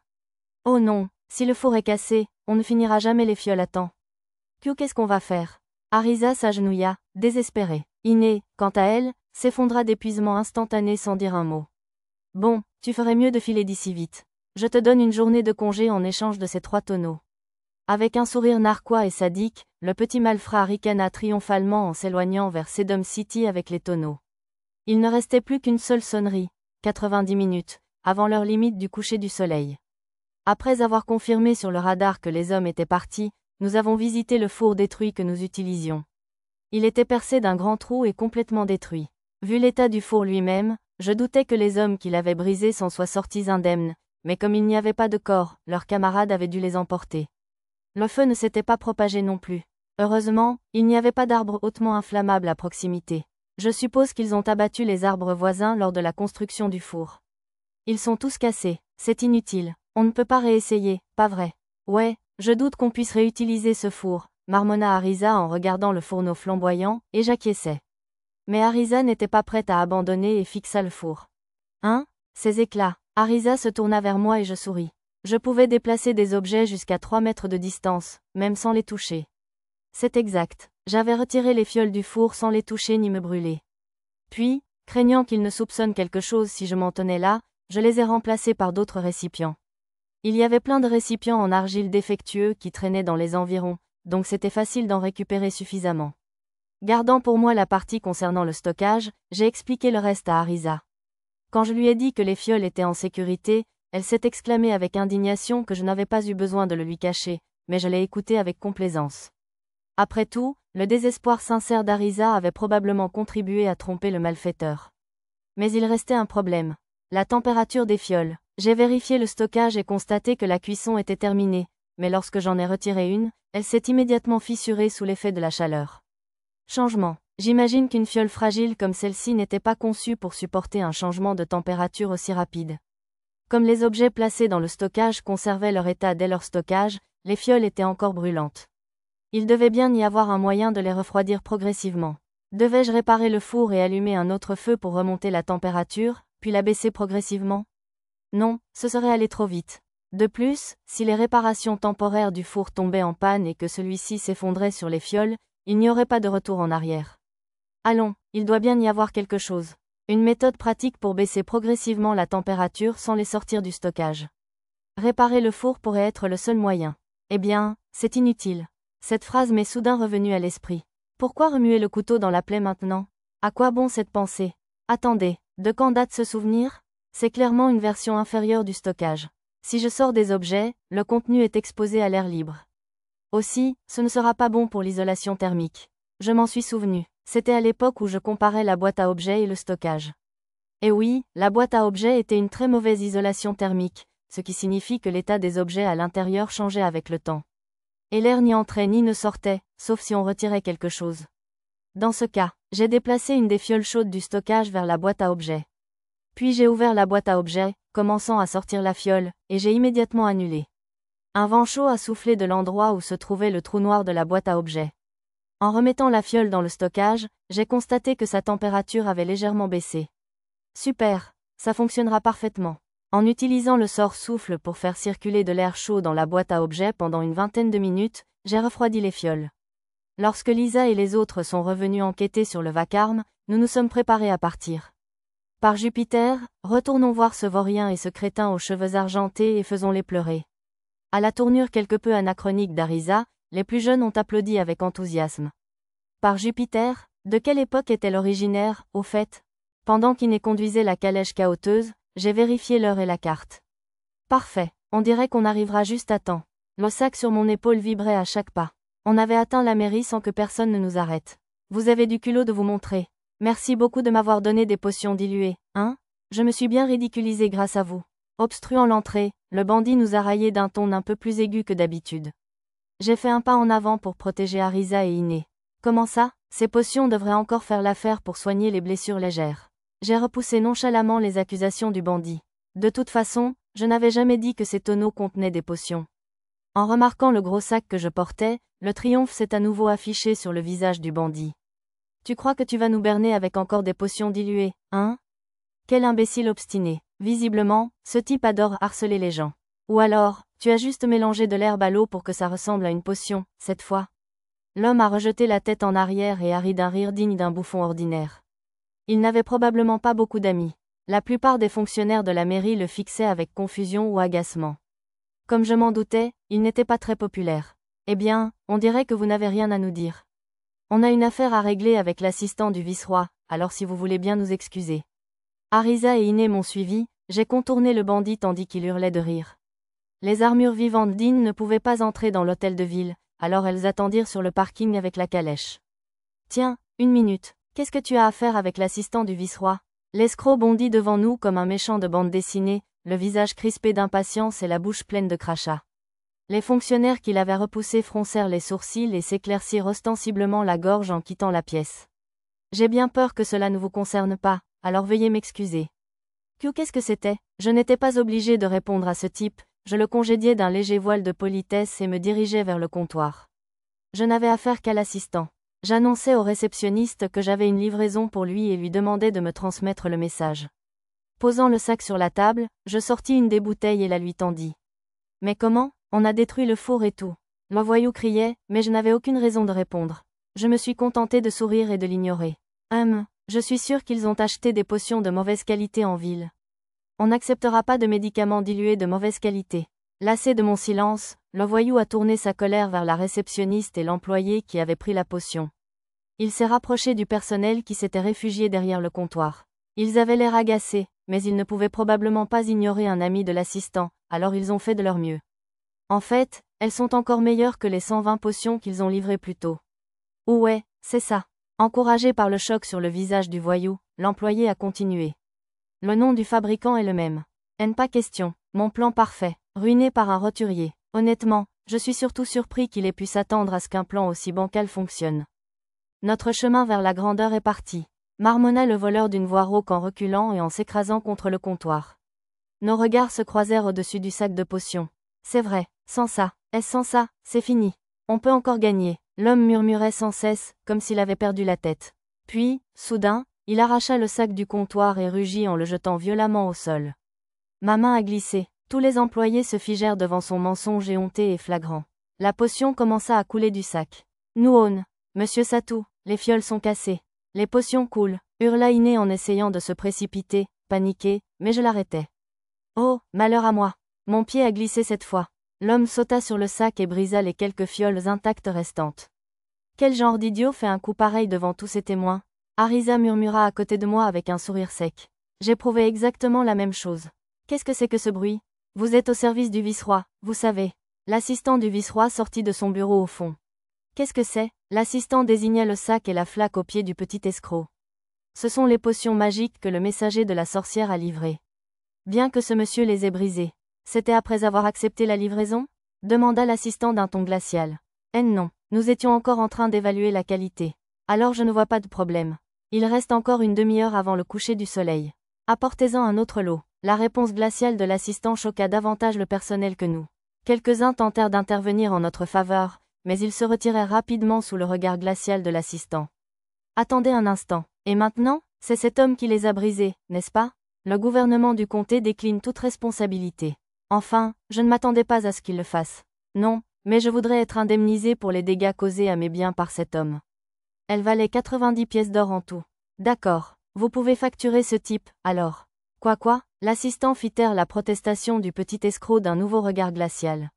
Speaker 1: Oh non, si le four est cassé, on ne finira jamais les fioles à temps. Qu'est-ce qu'on va faire? Arisa s'agenouilla, désespérée. Iné, quant à elle, s'effondra d'épuisement instantané sans dire un mot. Bon, tu ferais mieux de filer d'ici vite. Je te donne une journée de congé en échange de ces 3 tonneaux. Avec un sourire narquois et sadique, le petit malfrat ricana triomphalement en s'éloignant vers Sedom City avec les tonneaux. Il ne restait plus qu'une seule sonnerie, 90 minutes, avant l'heure limite du coucher du soleil. Après avoir confirmé sur le radar que les hommes étaient partis, nous avons visité le four détruit que nous utilisions. Il était percé d'un grand trou et complètement détruit. Vu l'état du four lui-même, je doutais que les hommes qui l'avaient brisé s'en soient sortis indemnes, mais comme il n'y avait pas de corps, leurs camarades avaient dû les emporter. Le feu ne s'était pas propagé non plus. Heureusement, il n'y avait pas d'arbres hautement inflammables à proximité. Je suppose qu'ils ont abattu les arbres voisins lors de la construction du four. Ils sont tous cassés, c'est inutile, on ne peut pas réessayer, pas vrai? Ouais, je doute qu'on puisse réutiliser ce four, marmonna Arisa en regardant le fourneau flamboyant, et j'acquiesçai. Mais Arisa n'était pas prête à abandonner et fixa le four. Hein? Ces éclats. Arisa se tourna vers moi et je souris. Je pouvais déplacer des objets jusqu'à 3 mètres de distance, même sans les toucher. C'est exact, j'avais retiré les fioles du four sans les toucher ni me brûler. Puis, Craignant qu'il ne soupçonne quelque chose si je m'en tenais là, je les ai remplacés par d'autres récipients. Il y avait plein de récipients en argile défectueux qui traînaient dans les environs, donc c'était facile d'en récupérer suffisamment. Gardant pour moi la partie concernant le stockage, j'ai expliqué le reste à Arisa. Quand je lui ai dit que les fioles étaient en sécurité, elle s'est exclamée avec indignation que je n'avais pas eu besoin de le lui cacher, mais je l'ai écoutée avec complaisance. Après tout, le désespoir sincère d'Arisa avait probablement contribué à tromper le malfaiteur. Mais il restait un problème. La température des fioles. J'ai vérifié le stockage et constaté que la cuisson était terminée, mais lorsque j'en ai retiré une, elle s'est immédiatement fissurée sous l'effet de la chaleur. Changement. J'imagine qu'une fiole fragile comme celle-ci n'était pas conçue pour supporter un changement de température aussi rapide. Comme les objets placés dans le stockage conservaient leur état dès leur stockage, les fioles étaient encore brûlantes. Il devait bien y avoir un moyen de les refroidir progressivement. Devais-je réparer le four et allumer un autre feu pour remonter la température, puis la baisser progressivement? Non, ce serait aller trop vite. De plus, si les réparations temporaires du four tombaient en panne et que celui-ci s'effondrait sur les fioles, il n'y aurait pas de retour en arrière. Allons, il doit bien y avoir quelque chose. Une méthode pratique pour baisser progressivement la température sans les sortir du stockage. Réparer le four pourrait être le seul moyen. Eh bien, c'est inutile. Cette phrase m'est soudain revenue à l'esprit. Pourquoi remuer le couteau dans la plaie maintenant? À quoi bon cette pensée? Attendez, de quand date ce souvenir? C'est clairement une version inférieure du stockage. Si je sors des objets, le contenu est exposé à l'air libre. Aussi, ce ne sera pas bon pour l'isolation thermique. Je m'en suis souvenu. C'était à l'époque où je comparais la boîte à objets et le stockage. Et oui, la boîte à objets était une très mauvaise isolation thermique, ce qui signifie que l'état des objets à l'intérieur changeait avec le temps. Et l'air n'y entrait ni ne sortait, sauf si on retirait quelque chose. Dans ce cas, j'ai déplacé une des fioles chaudes du stockage vers la boîte à objets. Puis j'ai ouvert la boîte à objets, commençant à sortir la fiole, et j'ai immédiatement annulé. Un vent chaud a soufflé de l'endroit où se trouvait le trou noir de la boîte à objets. En remettant la fiole dans le stockage, j'ai constaté que sa température avait légèrement baissé. Super, ça fonctionnera parfaitement. En utilisant le sort souffle pour faire circuler de l'air chaud dans la boîte à objets pendant une vingtaine de minutes, j'ai refroidi les fioles. Lorsque Lisa et les autres sont revenus enquêter sur le vacarme, nous nous sommes préparés à partir. Par Jupiter, retournons voir ce vaurien et ce crétin aux cheveux argentés et faisons-les pleurer. À la tournure quelque peu anachronique d'Arisa, les plus jeunes ont applaudi avec enthousiasme. Par Jupiter, de quelle époque est-elle originaire, au fait? Pendant qu'Iné conduisait la calèche cahoteuse, j'ai vérifié l'heure et la carte. Parfait, on dirait qu'on arrivera juste à temps. Le sac sur mon épaule vibrait à chaque pas. On avait atteint la mairie sans que personne ne nous arrête. Vous avez du culot de vous montrer. Merci beaucoup de m'avoir donné des potions diluées, hein? Je me suis bien ridiculisé grâce à vous. Obstruant l'entrée, le bandit nous a raillé d'un ton un peu plus aigu que d'habitude. J'ai fait un pas en avant pour protéger Arisa et Iné. Comment ça? Ces potions devraient encore faire l'affaire pour soigner les blessures légères. J'ai repoussé nonchalamment les accusations du bandit. De toute façon, je n'avais jamais dit que ces tonneaux contenaient des potions. En remarquant le gros sac que je portais, le triomphe s'est à nouveau affiché sur le visage du bandit. Tu crois que tu vas nous berner avec encore des potions diluées, hein? Quel imbécile obstiné. Visiblement, ce type adore harceler les gens. Ou alors, tu as juste mélangé de l'herbe à l'eau pour que ça ressemble à une potion, cette fois. L'homme a rejeté la tête en arrière et a ri d'un rire digne d'un bouffon ordinaire. Il n'avait probablement pas beaucoup d'amis. La plupart des fonctionnaires de la mairie le fixaient avec confusion ou agacement. Comme je m'en doutais, il n'était pas très populaire. Eh bien, on dirait que vous n'avez rien à nous dire. On a une affaire à régler avec l'assistant du vice-roi, alors si vous voulez bien nous excuser. Arisa et Iné m'ont suivi, j'ai contourné le bandit tandis qu'il hurlait de rire. Les armures vivantes d'In ne pouvaient pas entrer dans l'hôtel de ville, alors elles attendirent sur le parking avec la calèche. Tiens, une minute, qu'est-ce que tu as à faire avec l'assistant du vice-roi? L'escroc bondit devant nous comme un méchant de bande dessinée, le visage crispé d'impatience et la bouche pleine de crachats. Les fonctionnaires qui l'avaient repoussé froncèrent les sourcils et s'éclaircirent ostensiblement la gorge en quittant la pièce. J'ai bien peur que cela ne vous concerne pas, alors veuillez m'excuser. Qu'est-ce que c'était? Je n'étais pas obligé de répondre à ce type, je le congédiai d'un léger voile de politesse et me dirigeai vers le comptoir. Je n'avais affaire qu'à l'assistant. J'annonçai au réceptionniste que j'avais une livraison pour lui et lui demandai de me transmettre le message. Posant le sac sur la table, je sortis une des bouteilles et la lui tendis. Mais comment? On a détruit le four et tout. Le voyou criait, mais je n'avais aucune raison de répondre. Je me suis contenté de sourire et de l'ignorer. Je suis sûr qu'ils ont acheté des potions de mauvaise qualité en ville. On n'acceptera pas de médicaments dilués de mauvaise qualité. Lassé de mon silence, le voyou a tourné sa colère vers la réceptionniste et l'employé qui avait pris la potion. Il s'est rapproché du personnel qui s'était réfugié derrière le comptoir. Ils avaient l'air agacés, mais ils ne pouvaient probablement pas ignorer un ami de l'assistant, alors ils ont fait de leur mieux. En fait, elles sont encore meilleures que les 120 potions qu'ils ont livrées plus tôt. Ouais, c'est ça. Encouragé par le choc sur le visage du voyou, l'employé a continué. Le nom du fabricant est le même. Pas question, mon plan parfait, ruiné par un roturier. Honnêtement, je suis surtout surpris qu'il ait pu s'attendre à ce qu'un plan aussi bancal fonctionne. Notre chemin vers la grandeur est parti. Marmonna le voleur d'une voix rauque en reculant et en s'écrasant contre le comptoir. Nos regards se croisèrent au-dessus du sac de potions. C'est vrai, sans ça, c'est fini. On peut encore gagner, l'homme murmurait sans cesse, comme s'il avait perdu la tête. Puis, soudain, il arracha le sac du comptoir et rugit en le jetant violemment au sol. Ma main a glissé, tous les employés se figèrent devant son mensonge éhonté et flagrant. La potion commença à couler du sac. Nouone, Monsieur Satou, les fioles sont cassées. Les potions coulent, hurla Iné en essayant de se précipiter, paniqué, mais je l'arrêtai. Oh, malheur à moi. Mon pied a glissé cette fois. L'homme sauta sur le sac et brisa les quelques fioles intactes restantes. Quel genre d'idiot fait un coup pareil devant tous ces témoins? Arisa murmura à côté de moi avec un sourire sec. J'éprouvais exactement la même chose. Qu'est-ce que c'est que ce bruit? Vous êtes au service du vice-roi, vous savez. L'assistant du vice-roi sortit de son bureau au fond. Qu'est-ce que c'est? L'assistant désigna le sac et la flaque au pied du petit escroc. Ce sont les potions magiques que le messager de la sorcière a livrées. Bien que ce monsieur les ait brisées. C'était après avoir accepté la livraison? Demanda l'assistant d'un ton glacial. Non, nous étions encore en train d'évaluer la qualité. Alors je ne vois pas de problème. Il reste encore une demi-heure avant le coucher du soleil. Apportez-en un autre lot. La réponse glaciale de l'assistant choqua davantage le personnel que nous. Quelques-uns tentèrent d'intervenir en notre faveur, mais ils se retirèrent rapidement sous le regard glacial de l'assistant. Attendez un instant. Et maintenant, c'est cet homme qui les a brisés, n'est-ce pas? Le gouvernement du comté décline toute responsabilité. Enfin, je ne m'attendais pas à ce qu'il le fasse. Non, mais je voudrais être indemnisé pour les dégâts causés à mes biens par cet homme. Elle valait 90 pièces d'or en tout. D'accord, vous pouvez facturer ce type, alors. Quoi? L'assistant fit taire la protestation du petit escroc d'un nouveau regard glacial.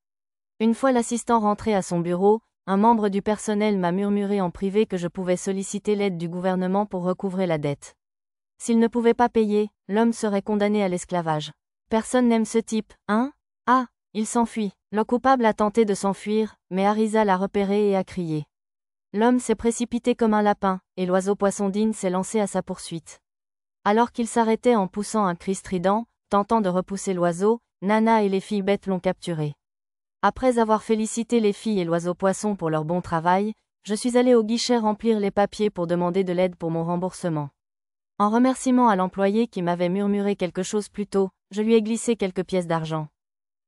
Speaker 1: Une fois l'assistant rentré à son bureau, un membre du personnel m'a murmuré en privé que je pouvais solliciter l'aide du gouvernement pour recouvrer la dette. S'il ne pouvait pas payer, l'homme serait condamné à l'esclavage. Personne n'aime ce type, hein? Ah, il s'enfuit. Le coupable a tenté de s'enfuir, mais Arisa l'a repéré et a crié. L'homme s'est précipité comme un lapin, et l'oiseau poissondine s'est lancé à sa poursuite. Alors qu'il s'arrêtait en poussant un cri strident, tentant de repousser l'oiseau, Nana et les filles bêtes l'ont capturé. Après avoir félicité les filles et l'oiseau poisson pour leur bon travail, je suis allé au guichet remplir les papiers pour demander de l'aide pour mon remboursement. En remerciement à l'employé qui m'avait murmuré quelque chose plus tôt, je lui ai glissé quelques pièces d'argent.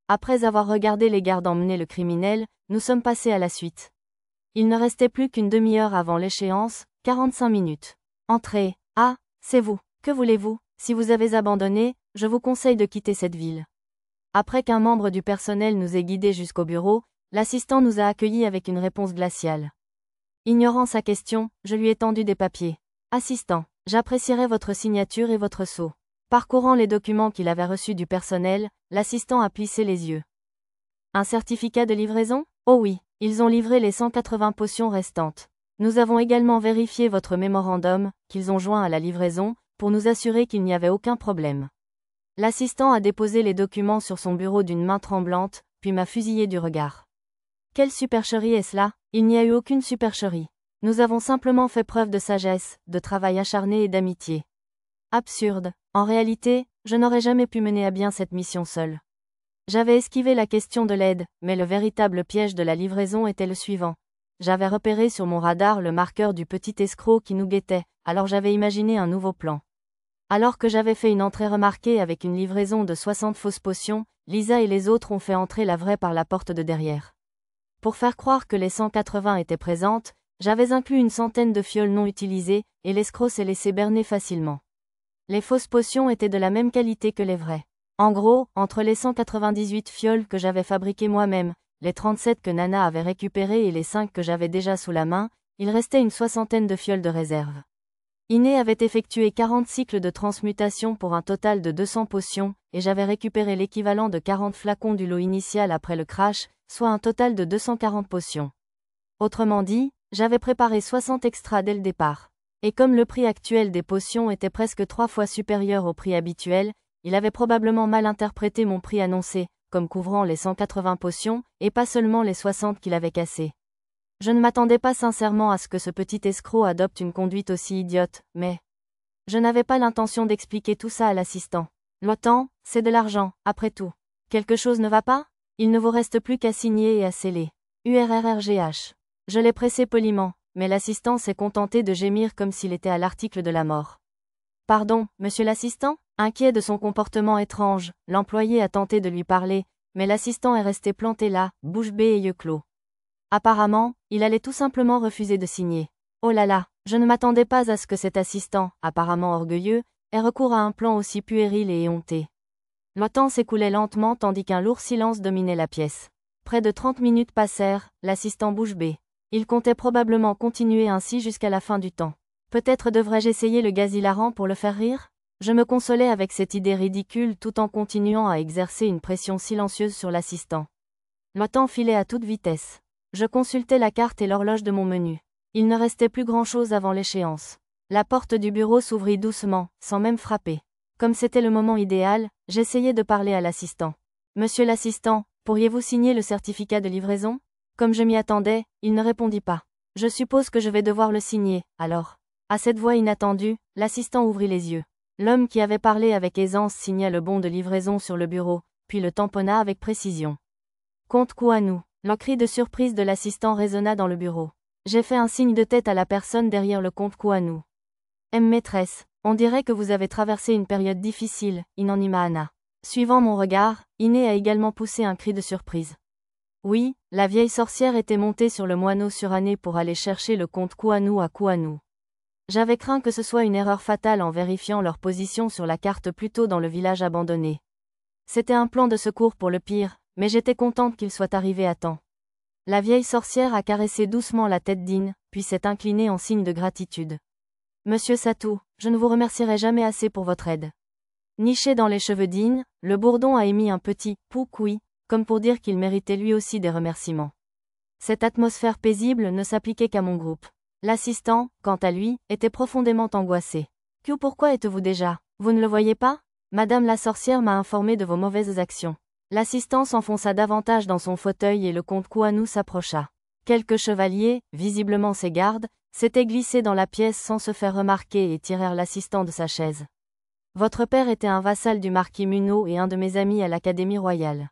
Speaker 1: Après avoir regardé les gardes emmener le criminel, nous sommes passés à la suite. Il ne restait plus qu'une demi-heure avant l'échéance, 45 minutes. Entrez. Ah, c'est vous. Que voulez-vous? Si vous avez abandonné, je vous conseille de quitter cette ville. Après qu'un membre du personnel nous ait guidés jusqu'au bureau, l'assistant nous a accueillis avec une réponse glaciale. Ignorant sa question, je lui ai tendu des papiers. Assistant, j'apprécierais votre signature et votre sceau. Parcourant les documents qu'il avait reçus du personnel, l'assistant a plissé les yeux. Un certificat de livraison? Oh oui, ils ont livré les 180 potions restantes. Nous avons également vérifié votre mémorandum, qu'ils ont joint à la livraison, pour nous assurer qu'il n'y avait aucun problème. L'assistant a déposé les documents sur son bureau d'une main tremblante, puis m'a fusillé du regard. Quelle supercherie est-ce là? Il n'y a eu aucune supercherie. Nous avons simplement fait preuve de sagesse, de travail acharné et d'amitié. Absurde. En réalité, je n'aurais jamais pu mener à bien cette mission seule. J'avais esquivé la question de l'aide, mais le véritable piège de la livraison était le suivant. J'avais repéré sur mon radar le marqueur du petit escroc qui nous guettait, alors j'avais imaginé un nouveau plan. Alors que j'avais fait une entrée remarquée avec une livraison de 60 fausses potions, Lisa et les autres ont fait entrer la vraie par la porte de derrière. Pour faire croire que les 180 étaient présentes, j'avais inclus une centaine de fioles non utilisées, et l'escroc s'est laissé berner facilement. Les fausses potions étaient de la même qualité que les vraies. En gros, entre les 198 fioles que j'avais fabriquées moi-même, les 37 que Nana avait récupérées et les 5 que j'avais déjà sous la main, il restait une soixantaine de fioles de réserve. Ine avait effectué 40 cycles de transmutation pour un total de 200 potions, et j'avais récupéré l'équivalent de 40 flacons du lot initial après le crash, soit un total de 240 potions. Autrement dit, j'avais préparé 60 extras dès le départ. Et comme le prix actuel des potions était presque 3 fois supérieur au prix habituel, il avait probablement mal interprété mon prix annoncé, comme couvrant les 180 potions, et pas seulement les 60 qu'il avait cassées. Je ne m'attendais pas sincèrement à ce que ce petit escroc adopte une conduite aussi idiote, mais je n'avais pas l'intention d'expliquer tout ça à l'assistant. L'OTAN, c'est de l'argent, après tout. Quelque chose ne va pas? Il ne vous reste plus qu'à signer et à sceller. URRRGH. Je l'ai pressé poliment, mais l'assistant s'est contenté de gémir comme s'il était à l'article de la mort. Pardon, monsieur l'assistant? Inquiet de son comportement étrange, l'employé a tenté de lui parler, mais l'assistant est resté planté là, bouche bée et yeux clos. Apparemment, il allait tout simplement refuser de signer. Oh là là, je ne m'attendais pas à ce que cet assistant, apparemment orgueilleux, ait recours à un plan aussi puéril et éhonté. Le temps s'écoulait lentement tandis qu'un lourd silence dominait la pièce. Près de 30 minutes passèrent, l'assistant bouche bée. Il comptait probablement continuer ainsi jusqu'à la fin du temps. Peut-être devrais-je essayer le gaz hilarant pour le faire rire? Je me consolais avec cette idée ridicule tout en continuant à exercer une pression silencieuse sur l'assistant. Le temps filait à toute vitesse. Je consultais la carte et l'horloge de mon menu. Il ne restait plus grand-chose avant l'échéance. La porte du bureau s'ouvrit doucement, sans même frapper. Comme c'était le moment idéal, j'essayai de parler à l'assistant. Monsieur l'assistant, pourriez-vous signer le certificat de livraison? Comme je m'y attendais, il ne répondit pas. Je suppose que je vais devoir le signer, alors. À cette voix inattendue, l'assistant ouvrit les yeux. L'homme qui avait parlé avec aisance signa le bon de livraison sur le bureau, puis le tamponna avec précision. Comte Kouanou. Le cri de surprise de l'assistant résonna dans le bureau. J'ai fait un signe de tête à la personne derrière le comte Kouanou. Maîtresse, on dirait que vous avez traversé une période difficile, Inanima Anna. Suivant mon regard, Iné a également poussé un cri de surprise. Oui, la vieille sorcière était montée sur le moineau suranné pour aller chercher le comte Kouanou à Kouanou. J'avais craint que ce soit une erreur fatale en vérifiant leur position sur la carte plus tôt dans le village abandonné. C'était un plan de secours pour le pire, mais j'étais contente qu'il soit arrivé à temps. La vieille sorcière a caressé doucement la tête d'In, puis s'est inclinée en signe de gratitude. Monsieur Satou, je ne vous remercierai jamais assez pour votre aide. Niché dans les cheveux d'In, le bourdon a émis un petit « pouc-oui », comme pour dire qu'il méritait lui aussi des remerciements. Cette atmosphère paisible ne s'appliquait qu'à mon groupe. L'assistant, quant à lui, était profondément angoissé. « Pourquoi êtes-vous déjà? Vous ne le voyez pas? Madame la sorcière m'a informé de vos mauvaises actions. » L'assistant s'enfonça davantage dans son fauteuil et le comte Kouanou s'approcha. Quelques chevaliers, visiblement ses gardes, s'étaient glissés dans la pièce sans se faire remarquer et tirèrent l'assistant de sa chaise. Votre père était un vassal du marquis Munot et un de mes amis à l'Académie royale.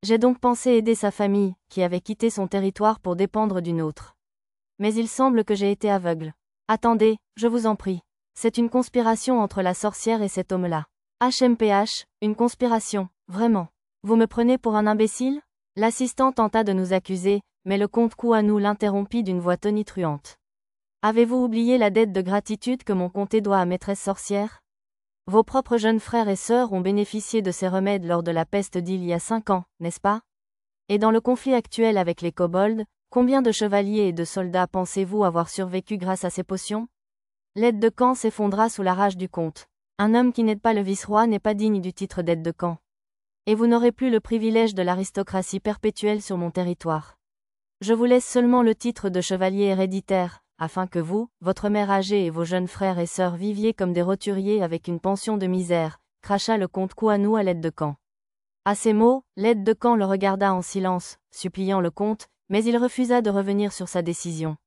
Speaker 1: J'ai donc pensé aider sa famille, qui avait quitté son territoire pour dépendre d'une autre. Mais il semble que j'ai été aveugle. Attendez, je vous en prie. C'est une conspiration entre la sorcière et cet homme-là. HMPH, une conspiration, vraiment. Vous me prenez pour un imbécile? L'assistant tenta de nous accuser, mais le comte Kouanou l'interrompit d'une voix tonitruante. Avez-vous oublié la dette de gratitude que mon comté doit à maîtresse sorcière? Vos propres jeunes frères et sœurs ont bénéficié de ces remèdes lors de la peste d'il y a 5 ans, n'est-ce pas? Et dans le conflit actuel avec les kobolds, combien de chevaliers et de soldats pensez-vous avoir survécu grâce à ces potions? L'aide de camp s'effondra sous la rage du comte. Un homme qui n'aide pas le vice-roi n'est pas digne du titre d'aide de camp. Et vous n'aurez plus le privilège de l'aristocratie perpétuelle sur mon territoire. Je vous laisse seulement le titre de chevalier héréditaire, afin que vous, votre mère âgée et vos jeunes frères et sœurs viviez comme des roturiers avec une pension de misère, cracha le comte Kouanou à l'aide de camp. À ces mots, l'aide de camp le regarda en silence, suppliant le comte, mais il refusa de revenir sur sa décision.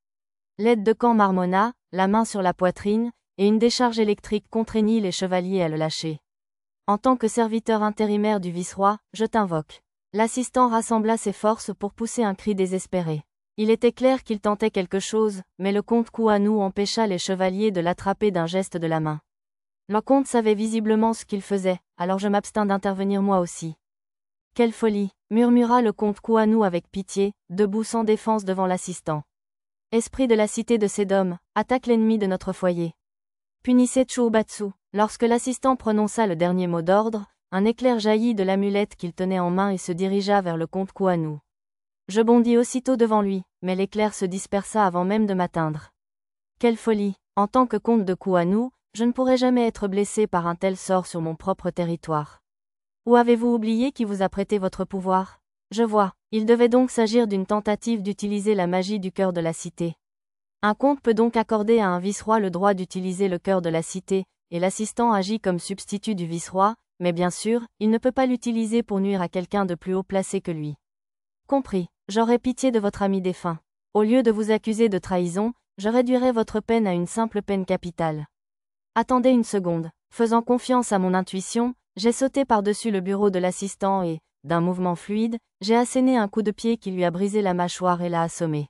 Speaker 1: L'aide de camp marmonna, la main sur la poitrine, et une décharge électrique contraignit les chevaliers à le lâcher. En tant que serviteur intérimaire du vice-roi, je t'invoque. L'assistant rassembla ses forces pour pousser un cri désespéré. Il était clair qu'il tentait quelque chose, mais le comte Kouanou empêcha les chevaliers de l'attraper d'un geste de la main. Le comte savait visiblement ce qu'il faisait, alors je m'abstins d'intervenir moi aussi. Quelle folie, murmura le comte Kouanou avec pitié, debout sans défense devant l'assistant. Esprit de la cité de Sédom, attaque l'ennemi de notre foyer. Punissez Choubatsu. Lorsque l'assistant prononça le dernier mot d'ordre, un éclair jaillit de l'amulette qu'il tenait en main et se dirigea vers le comte Kouanou. Je bondis aussitôt devant lui, mais l'éclair se dispersa avant même de m'atteindre. Quelle folie! En tant que comte de Kuanu, je ne pourrai jamais être blessé par un tel sort sur mon propre territoire. Ou avez-vous oublié qui vous a prêté votre pouvoir? Je vois. Il devait donc s'agir d'une tentative d'utiliser la magie du cœur de la cité. Un comte peut donc accorder à un vice-roi le droit d'utiliser le cœur de la cité, et l'assistant agit comme substitut du vice-roi, mais bien sûr, il ne peut pas l'utiliser pour nuire à quelqu'un de plus haut placé que lui. Compris. J'aurai pitié de votre ami défunt. Au lieu de vous accuser de trahison, je réduirai votre peine à une simple peine capitale. Attendez une seconde. Faisant confiance à mon intuition, j'ai sauté par-dessus le bureau de l'assistant et, d'un mouvement fluide, j'ai asséné un coup de pied qui lui a brisé la mâchoire et l'a assommé.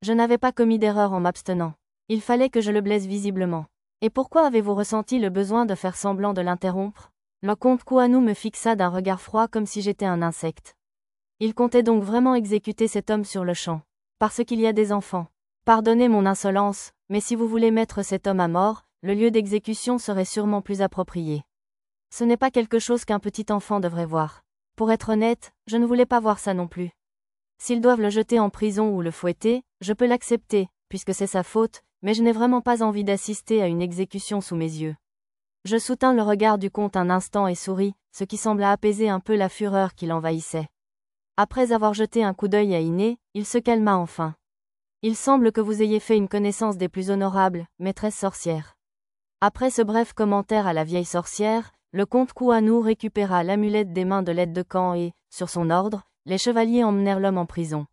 Speaker 1: Je n'avais pas commis d'erreur en m'abstenant. Il fallait que je le blesse visiblement. Et pourquoi avez-vous ressenti le besoin de faire semblant de l'interrompre? Le comte Kuanu me fixa d'un regard froid comme si j'étais un insecte. Il comptait donc vraiment exécuter cet homme sur le champ. Parce qu'il y a des enfants. Pardonnez mon insolence, mais si vous voulez mettre cet homme à mort, le lieu d'exécution serait sûrement plus approprié. Ce n'est pas quelque chose qu'un petit enfant devrait voir. Pour être honnête, je ne voulais pas voir ça non plus. S'ils doivent le jeter en prison ou le fouetter, je peux l'accepter, puisque c'est sa faute, mais je n'ai vraiment pas envie d'assister à une exécution sous mes yeux. Je soutins le regard du comte un instant et souris, ce qui sembla apaiser un peu la fureur qui l'envahissait. Après avoir jeté un coup d'œil à Iné, il se calma enfin. Il semble que vous ayez fait une connaissance des plus honorables, maîtresse sorcière. Après ce bref commentaire à la vieille sorcière, le comte Kuanu récupéra l'amulette des mains de l'aide de camp et, sur son ordre, les chevaliers emmenèrent l'homme en prison.